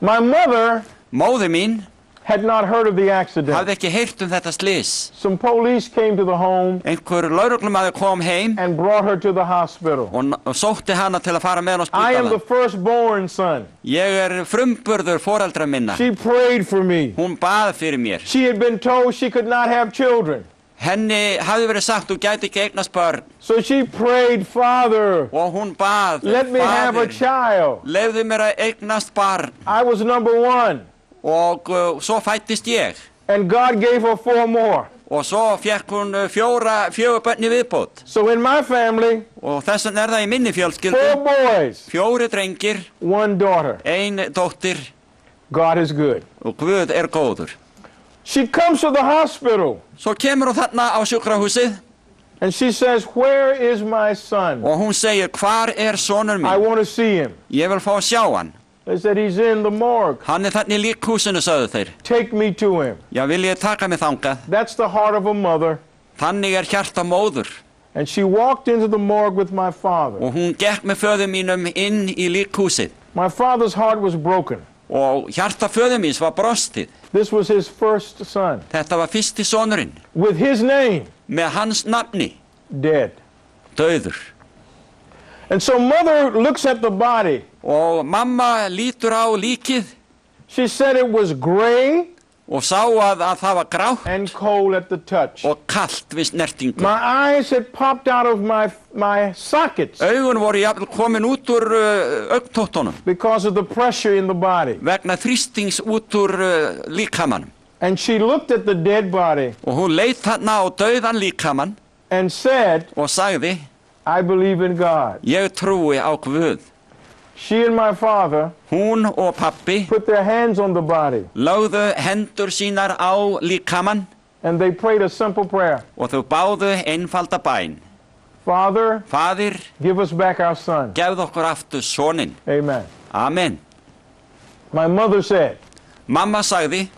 My mother Móðir mín had not heard of the accident. hafði ekki heyrt þetta slys. Some police came to the home Einhver lögreglumaður kom heim and brought her to the hospital. og sótti hana til að fara með hann á I am the spítala. firstborn son. Ég frumburður foreldra minna. She prayed for me. Hún bað fyrir mér. She had been told she could not have children. Henni hafði verið sagt, þú gæti ekki eignast börn. So she prayed, Father, Og hún bað, let me have a Faðir, child. leyfðu mér að eignast barn. I was number one. Og svo fættist ég. And God gave her 4 more. Og svo fekk hún fjögur börn í viðbót. So in my family, Og þess vegna það í minni 4 fjölskyldu. boys, 4 drengir, 1 daughter. 1 dóttir God is good. og Guð er góður. She comes to the hospital Svo kemur hún þarna á sjúkrahúsið and she says, where is my son? og hún segir, hvar er sonur I minn? want to see him. Ég vil fá að sjá hann. They said, he's in the morgue. Hann er þarna í líkhúsinu, sögðu þeir. Take me to him. Já, vil ég taka mig þangað? That's the heart of a mother. Þannig er hjarta móður. And she walked into the morgue with my father. Og hún gekk með föður mínum inn í líkhúsið. My father's heart was broken. Og hjarta föður míns var brostið. This was his first son. Þetta var fyrsti sonurinn. With his name, Með hans nafni. dead. Dauður. And so mother looks at the body. Og mamma lítur á líkið She said it was gray og sá að það var grátt and cold at the touch. og kalt við snertingu. My eyes had popped out of my sockets Augun voru jafnvel komin út úr augtóttunum because of the pressure in the body. vegna þrýstings út úr líkamanum. And she looked at the dead body Og hún leit þarna á dauðan líkamann and said, og sagði, I believe in God. ég trúi á Guð. She and my father Hún og pappi put their hands on the body lögðu hendur sínar á líkamann and they prayed a simple prayer. og þau báðu einfalda bæn. Father, Faðir, give us back our son. gefðu okkur aftur soninn. Amen. Amen. My mother said, Mamma sagði,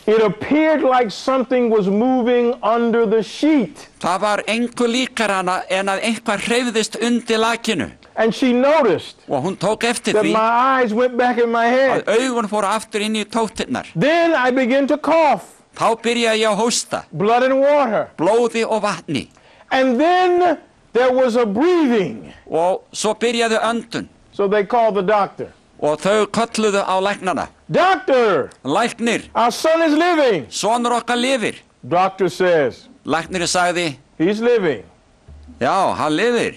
it appeared like something was moving under the sheet. það var engu líkar hana en að eitthvað hreyfðist undir lakinu. And she noticed Og hún tók eftir that því my eyes went back in my head. að augun fóru aftur inn í tóttirnar. Then I began to cough, Þá byrjaði ég að hósta, blood and water. blóði og vatni. And then there was a breathing. Og svo byrjaði öndun. So they called the doctor. Og þau kölluðu á læknana. Doctor, Læknir, our son is living. sonur okkar lifir. Doctor says, Læknirinn sagði, he's living, já, hann lifir.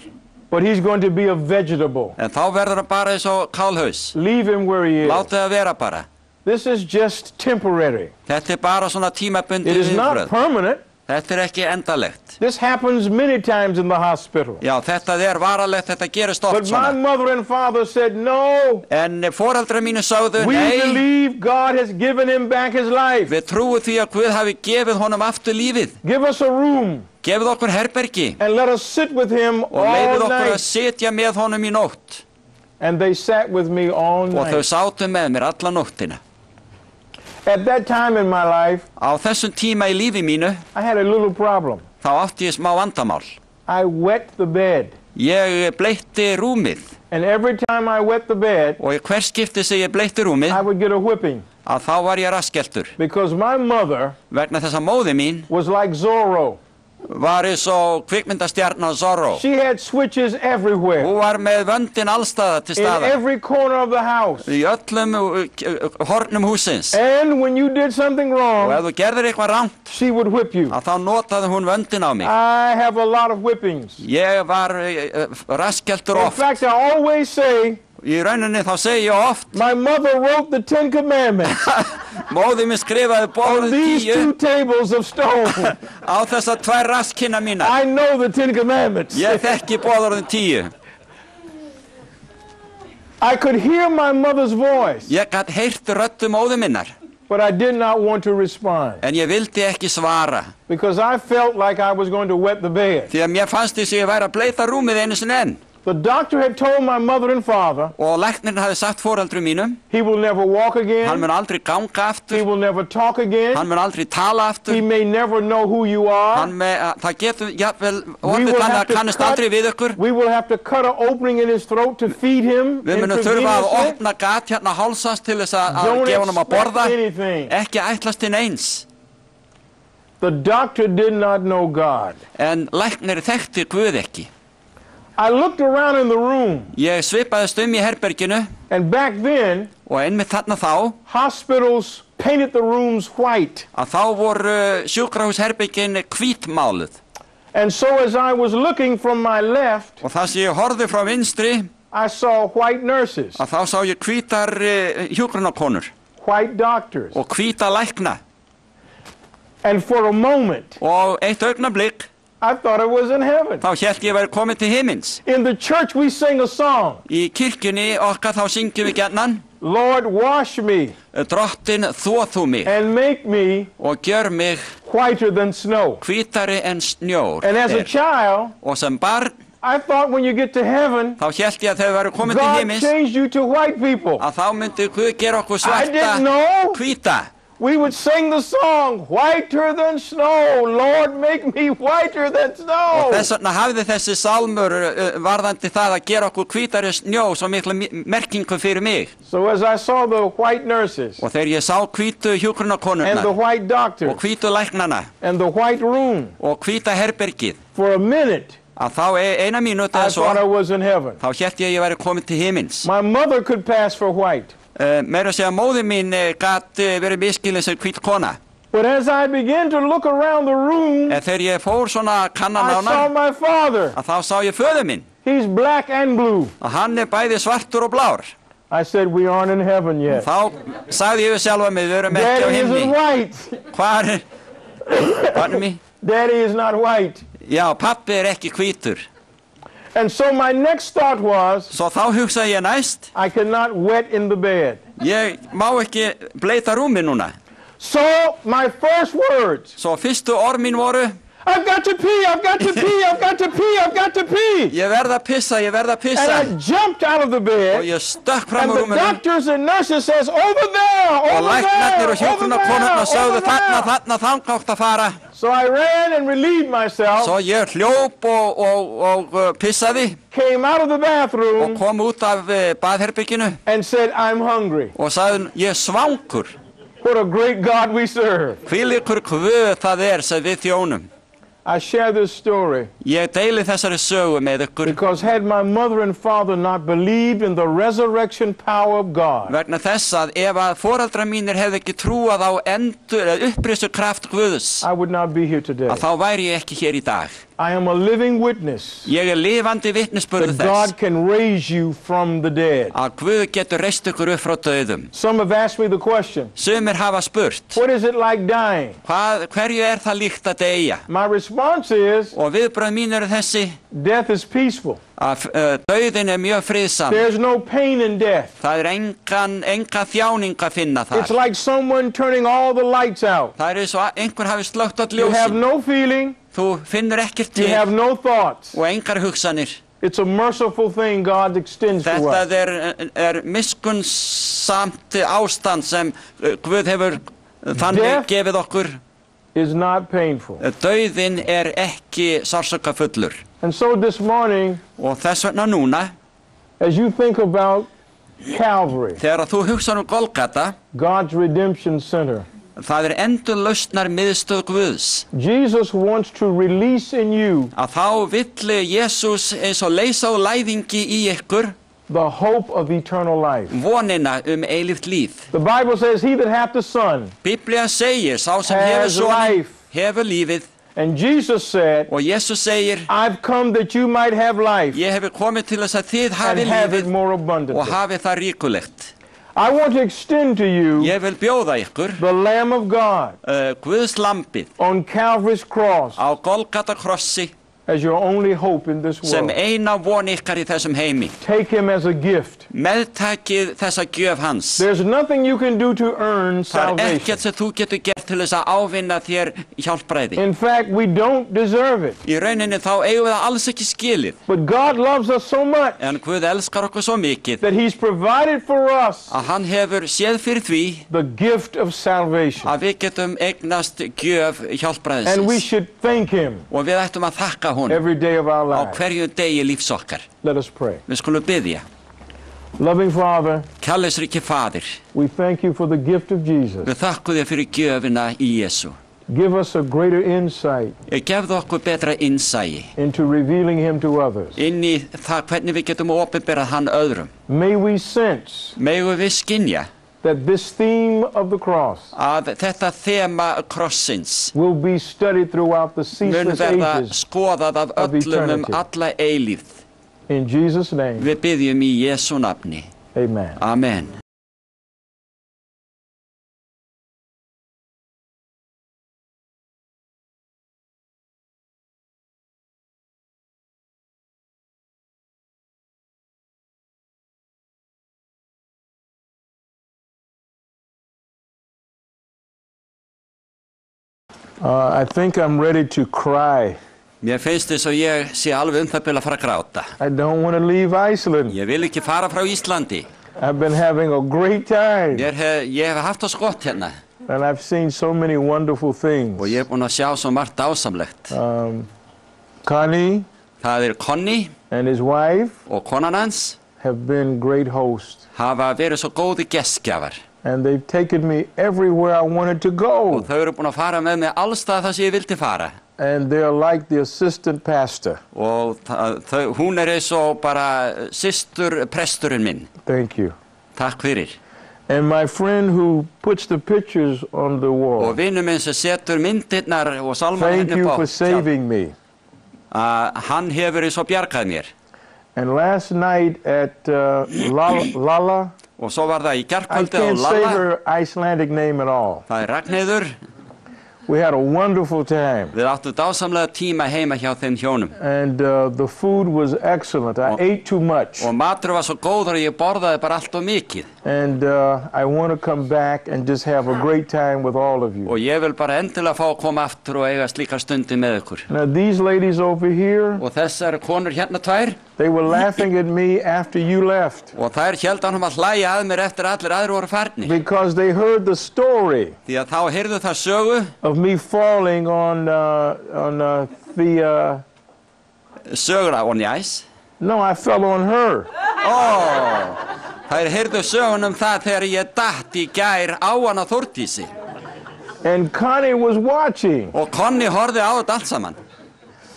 but he's going to be a vegetable. En þá verður hann bara eins og kálhaus. Leave him where he is. Látið að vera bara. This is just temporary. Þetta er bara svona It tímabundið is not viðbrögð. permanent. Þetta er ekki endalegt. This happens many times in the hospital. Já, þetta er varalegt, þetta gerist oft But my svona. mother and father said, no, En foreldrar mínu sögðu, we nei, believe God has given him back his life. við trúum því að Guð hafi gefið honum aftur lífið. Give us a room Gefið okkur herbergi and let us sit with him og leifið all okkur að night. sitja með honum í nótt. And they sat with me all Og þau night. sátu með mér alla nóttina. At that time in my life, Á þessum tíma í lífi mínu, I had a little problem. þá átti ég smá vandamál. I wet the bed. Ég bleitti rúmið And every time I wet the bed, og í hvers skipti sem ég bleitti rúmið, I would get a whipping. að þá var ég raskeltur. Because my mother Vegna þess að móði mín was like Zorro. var eins og kvikmyndastjarnan Zorro. She had switches everywhere. Hún var með vöndin allstaða til In staðar. every corner of the house. Í öllum hornum húsins. And when you did something Og wrong, ef þú gerðir eitthvað rangt, she would whip you. að þá notaði hún vöndin á mig. I have a lot of whippings. Ég var raskeltur In oft. fact, I always say, Í rauninni þá segi ég oft, my mother wrote the 10 Commandments móði mér skrifaði on boðið these 10 2 tables of stone. á þessar 2 raskina mínar. I know the 10 Commandments. Ég þekki boðorðin 10. I could hear my mother's voice. Ég gætt heyrt röddu móðu minnar. But I did not want to respond en ég vildi ekki svara. because I felt like I was going to wet the bed. Því að mér fannst þess að ég væri að bleyta rúmið einu sinni enn. The doctor had told my mother and father Og læknirinn hafði sagt foreldrum mínum, he will never walk hann again, mun aldrei ganga he aftur, will never talk again, hann mun aldrei tala he aftur, may never know who you are. það getur jafnvel We orðið will þannig have að to kannast cut- aldrei við ykkur. We will have to cut an opening in his throat to feed him Við munum þurfa að intravenously. opna gat hérna hálsast til þess að Don't gefa honum að expect borða, anything. ekki ætlast til neins. The doctor did not know God. En læknir þekkti Guð ekki. I looked around in the room, Ég svipaðist í herberginu and back then, og einmitt þarna þá, hospitals painted the rooms white. að þá voru sjúkrahúsherbergin hvítmáluð. And so as I was looking from my left, Og það sem ég horfði frá vinstri, I saw white nurses, að þá sá ég hvítar hjúkrunarkonur white doctors. og hvíta lækna. And for a moment, Og eitt augnablik, I thought I was in heaven. þá hélt ég væri komið til himins. In the church, we sing a song, Í kirkjunni okkar þá syngjum við gjarnan, Lord, wash me Drottin þvo þú mig and make me og gjör mig whiter than snow. hvítari en snjór And as a er. child, Og sem barn, I thought when you get to heaven, þá hélt ég að þegar við væri komið til God himins, changed you to white people. að þá myndi Guð gera okkur I didn't svarta know. hvíta. We would sing the song, whiter than snow, Lord, make me whiter than snow. Þess vegna hafði þessi sálmur varðandi það að gera okkur hvítari snjó svo mikla merkingu fyrir mig. So as I saw the white nurses Og þegar ég sá hvítu and the hjúkrunarkonurnar white doctors og hvítu læknana and the white room, og hvíta herbergið, for a minute, að þá eina mínúti I eða svo, thought I was in heaven. þá hélt ég að ég væri komið til himins. My mother could pass for white. Meira að segja móðir mín gat verið miskilin sem hvít kona. But as I began to look around the room, Þegar ég fór svona kannan á I saw hana, my father. að þá sá ég föður minn. He's black and blue. Að hann bæði svartur og blár. I said, we aren't in heaven yet. Þá sagði ég við sjálfa mig, við erum ekki á Daddy isn't himni. white. Pardon me? Daddy is not white. Já, pappi ekki hvítur. And so my next thought was, Svo þá hugsaði ég næst, I cannot wet in the bed. ég má ekki bleita rúmi núna. So my first words, Svo fyrstu orð mín voru, I've got to pee, I've got to pee, I've got to pee, I've got to pee. ég verð að pissa, ég verð að And pissa. I jumped out of the Og bed, ég stökk fram and á the rúminu. doctors and nurses says, over there, Og over læknarnir there, og over hjúkrunarkonurnar there, sögðu over þarna, there. þangað átt að fara. So I ran and relieved myself, Svo ég hljóp og pissaði came out of the og bathroom kom út af baðherbygginu and said, I'm hungry. og sagði, ég er svangur. What a great God we serve. Hvílíkur Guð það sem við þjónum. I share this story Ég deili þessari sögu með ykkur because had my mother and father not believed in the resurrection power of God, vegna þess að ef að foreldrar mínir hefði ekki trúað á upprisu kraft Guðs, I would not be here today. að þá væri ég ekki hér í dag. I am a living witness Ég lifandi vitnisburður that þess God can raise you from the dead. að Guð getur reist ykkur upp frá dauðum. Some have asked me the question, Sumir hafa spurt, what is it like dying? hverju það líkt að deyja? My response is, Og viðbröð mín eru þessi, death is peaceful. að dauðin mjög friðsam. There's no pain in death. Það enga þjáning að finna It's þar. like someone turning all the lights out. Það eins og einhver hafi slökkt all You have ljósin. no feeling, Þú finnur ekkert you til have no thoughts. og engar hugsanir. It's a merciful thing God extends to us. Þetta miskunnsamt ástand sem Guð hefur þannig Death gefið okkur. Is not painful. Dauðin ekki sársaukafullur. And so this morning, Og þess vegna núna, as you think about Calvary, þegar þú hugsar Golgata, God's redemption center, það endurlausnar miðstöð Guðs. Jesus wants to release in you Að þá vill Jesús eins og leysa á læðingi í ykkur the hope of eternal life. vonina eilíft líf. The Bible says, he that hath the Son, Biblía segir, sá sem hefur Has sonin, life. hefur lífið. and Jesus said, Og Jesús segir, I've come that you might have life ég hefur komið til þess að þið and hafi have it lífið more og abundantly. hafi það ríkulegt. I want to extend to you Ég vil bjóða ykkur the Lamb of God Guðs lambið on Calvary's cross á Golgata krossi as your only hope in this sem world. eina von ykkar í þessum heimi. Take him as a gift. meðtakið þessa gjöf hans. There's nothing you can do to earn Það salvation. ekkert sem þú getur gert til þess að ávinna þér hjálpræði. In fact, we don't deserve it. Í rauninni þá eigum við það alls ekki skilið. But God loves us so much En Guð elskar okkur svo mikið that He's provided for us að hann hefur séð fyrir því the gift of salvation. að við getum eignast gjöf And we hjálpræðisins. should thank Him Og við ættum að þakka honum every day of our á lives. hverju degi lífs okkar. Let us pray. Við skulum biðja. Loving Father, Kærleiksríki Faðir, we thank You for the gift of Jesus. við þakkum þér fyrir gjöfina í Jesú. Give us a greater insight Gefðu okkur betra innsæi into revealing Him to others. inn í það hvernig við getum opinberað hann öðrum. May we sense Megum við skynja that this theme of the cross að þetta þema krossins will be studied throughout the mun ceaseless verða ages. skoðað af of öllum eternity. alla eilífð. In Jesus' name, Við biðjum í Jesú nafni. amen. Amen. I think I'm ready to cry. Mér finnst þess að ég sé alveg það bil að fara að gráta. I don't want to leave Iceland. Ég vil ekki fara frá Íslandi. I've been having a great time, Ég hef haft það gott hérna and I've seen so many wonderful things. og ég hef búin að sjá svo margt dásamlegt. Connie Það Connie and his wife og konan hans have been great hosts, hafa verið svo góði gestgjafar and they've taken me everywhere I wanted to og go. þau eru búin að fara með mig allstað þar sem ég vildi fara. And they're like the assistant pastor. Og hún eins og bara systur presturinn minn. Thank you. Takk fyrir. And my friend who puts the pictures on the Og wall, vinur minn sem setur myndirnar og salmar thank henni you upp á for saving me. hann hefur eins og bjargað mér. And last night at Lala, Og svo var það í I gærkvöldi á can't say Lalla. her Icelandic name at all. Það Ragnheiður. We had a wonderful time, Við áttum dásamlega tíma heima hjá þeim hjónum. and the food was excellent. I ate too much, Og matur var svo góður að ég borðaði bara allt of mikið. and I want to come back and just have a great time with all of you. Og ég vil bara endilega fá að koma aftur og eiga slíka stundi með ykkur. Now, these ladies over here, Og þessar konur hérna tvær. they were laughing at me after you left Og þær héldu að hlæja að mér eftir að allir aðrir voru farnir. because they heard the story Því að þá heyrðu það sögu, of me falling on the söguna on the ice. no, I fell on her. Þær heyrðu sögun það þegar ég datt í gær á hana Þórdísi. And Connie was watching. Og Connie horfði á þetta allt saman.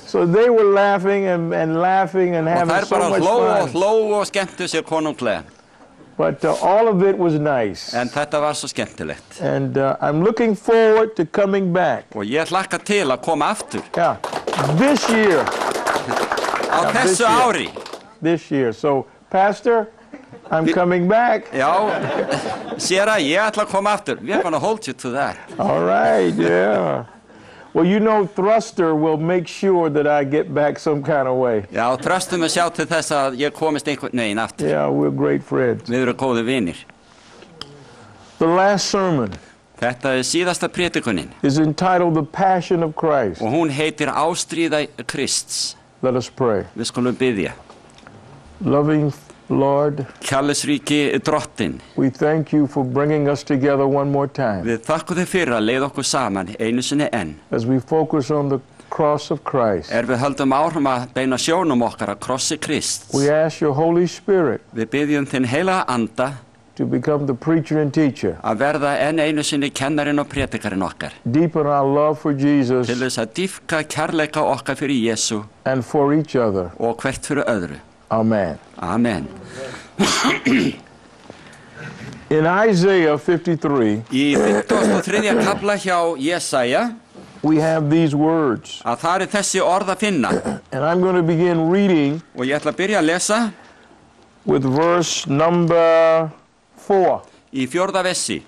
So they were laughing and laughing and Og having þær so bara much fun. hlógu og skemmtu sér konunglega. But all of it was nice. En þetta var svo skemmtilegt. And I'm looking forward to coming back. Og ég hlakka til að koma aftur Yeah, this year. á þessu year. ári. This year. So, Pastor, I'm coming back. Já, séra, ég ætla að koma aftur. We're gonna hold you to that. All right, yeah. Well, you know, Thruster will make sure that I get back some kind of way. Já, tröstum að sjá til þess að ég komist einhvern veginn aftur. Yeah, we're great friends. Við erum góði vinir. The last sermon Þetta síðasta prédikunin is entitled The Passion of Christ. og hún heitir Ástríða Krists. Let us pray. Við skulum biðja. Loving Lord, Kærleiksríki Drottinn, we thank you for bringing us together one more time við þakkum þig fyrir að leiða okkur saman einu sinni enn. as we focus on the cross of Christ. Við höldum áfram að beina sjónum okkar að krossi Krists. We ask your Holy Spirit Við biðjum þinn heilaga anda to become the preacher and teacher. að verða enn einu sinni kennarinn og prédikarinn okkar. Deepen our love for Jesus Til þess að dýpka kærleika okkar fyrir Jesú and for each other. og hvert fyrir öðru. Amen. Amen. In Isaiah 53, Í 53. kafla hjá Jesaja we have these words. að það þessi orð að finna And I'm going to begin reading og ég ætla að byrja að lesa with verse number 4. í 4. versi.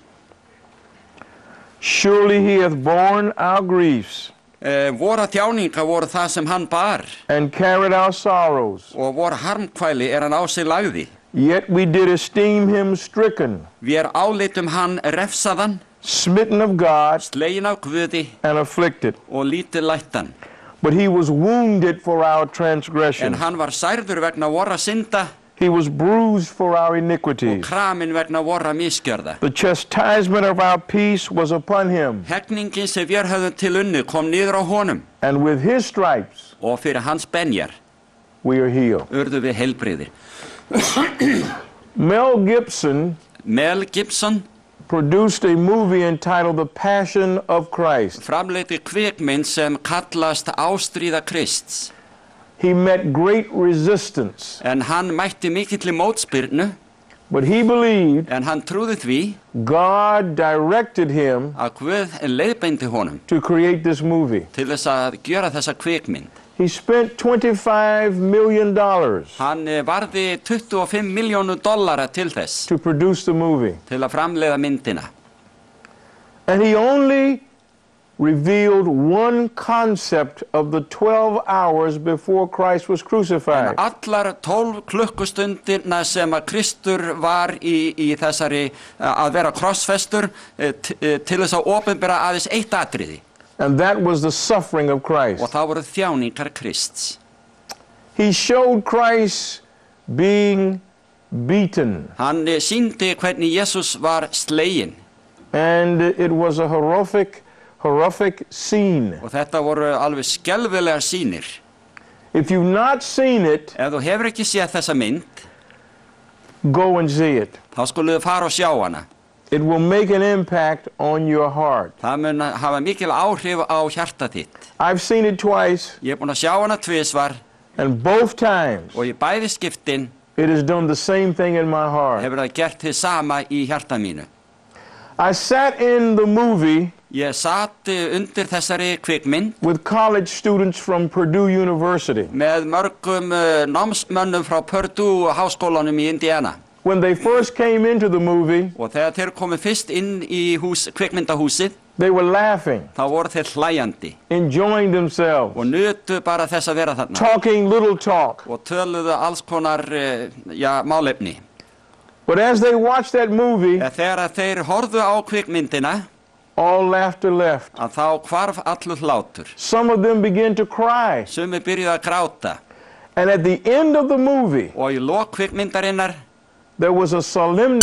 Surely he hath borne our griefs Vora þjáninga voru það sem hann bar and carried our sorrows. og vor harmkvæli hann á sig lagði. Yet we did esteem him stricken, Vér álitum hann refsaðan, smitten of God, slegin af Guði and afflicted. og lítið lættan. But he was wounded for our En transgressions. hann var særður vegna vorra synda He was bruised for our og iniquities. kramin vegna vorra misgjörða. The chastisement of our peace was upon him, Hegningin sem vér höfðum til unni kom niður á honum and with his stripes og fyrir hans benjar we are healed. urðu við heilbrigðir. Mel Gibson Mel Gibson produced a movie entitled The Passion of Christ. framleiti kvikmynd sem kallast Ástríða Krists. He met great resistance, En hann mætti mikilli mótspyrnu, but he believed en hann trúði því God directed him að Guð leiðbeindi honum to create this movie. til þess að gjöra þessa kvikmynd. He spent $25 million Hann varði $25 milljónir til þess, to produce the movie. til að framleiða myndina. And he only revealed one concept of the 12 hours before Christ was crucified. Allar 12 klukkustundirna sem að Kristur var í þessari að vera krossfestur til þess að opinbera aðeins eitt atriði. And that was the suffering of Christ. Og það voru þjáningar Krists. He showed Christ being beaten. Hann sýndi hvernig Jesus var sleginn And it was a horrific scene. og þetta voru alveg skelfilegar sýnir. If you've not seen it, Ef þú hefur ekki séð þessa mynd, go and see it. þá skulum við fara og sjá hana. It will make an impact on your heart. Það mun hafa mikil áhrif á hjarta þitt. I've seen it twice, Ég búinn að sjá hana tvisvar and both times og í bæði skiptin it has done the same thing in my heart. hefur það gert þið sama í hjarta mínu. I sat in the movie Ég sat undir þessari kvikmynd with college students from Purdue University. með mörgum námsmönnum frá Purdue háskólanum í Indiana. When they first came into the movie, Og þegar þeir komu fyrst inn í kvikmyndahúsið, they were laughing, þá voru þeir hlæjandi enjoying themselves, og nutu bara þess að vera þarna talking little talk. og töluðu alls konar málefni. But as they watched that movie, Þegar þeir horfðu á kvikmyndina, all laughter left. að þá hvarf allur hlátur. Some of them began to cry. Sumir byrjuðu að gráta And at the end of the movie, og í lok kvikmyndarinnar there was a solemn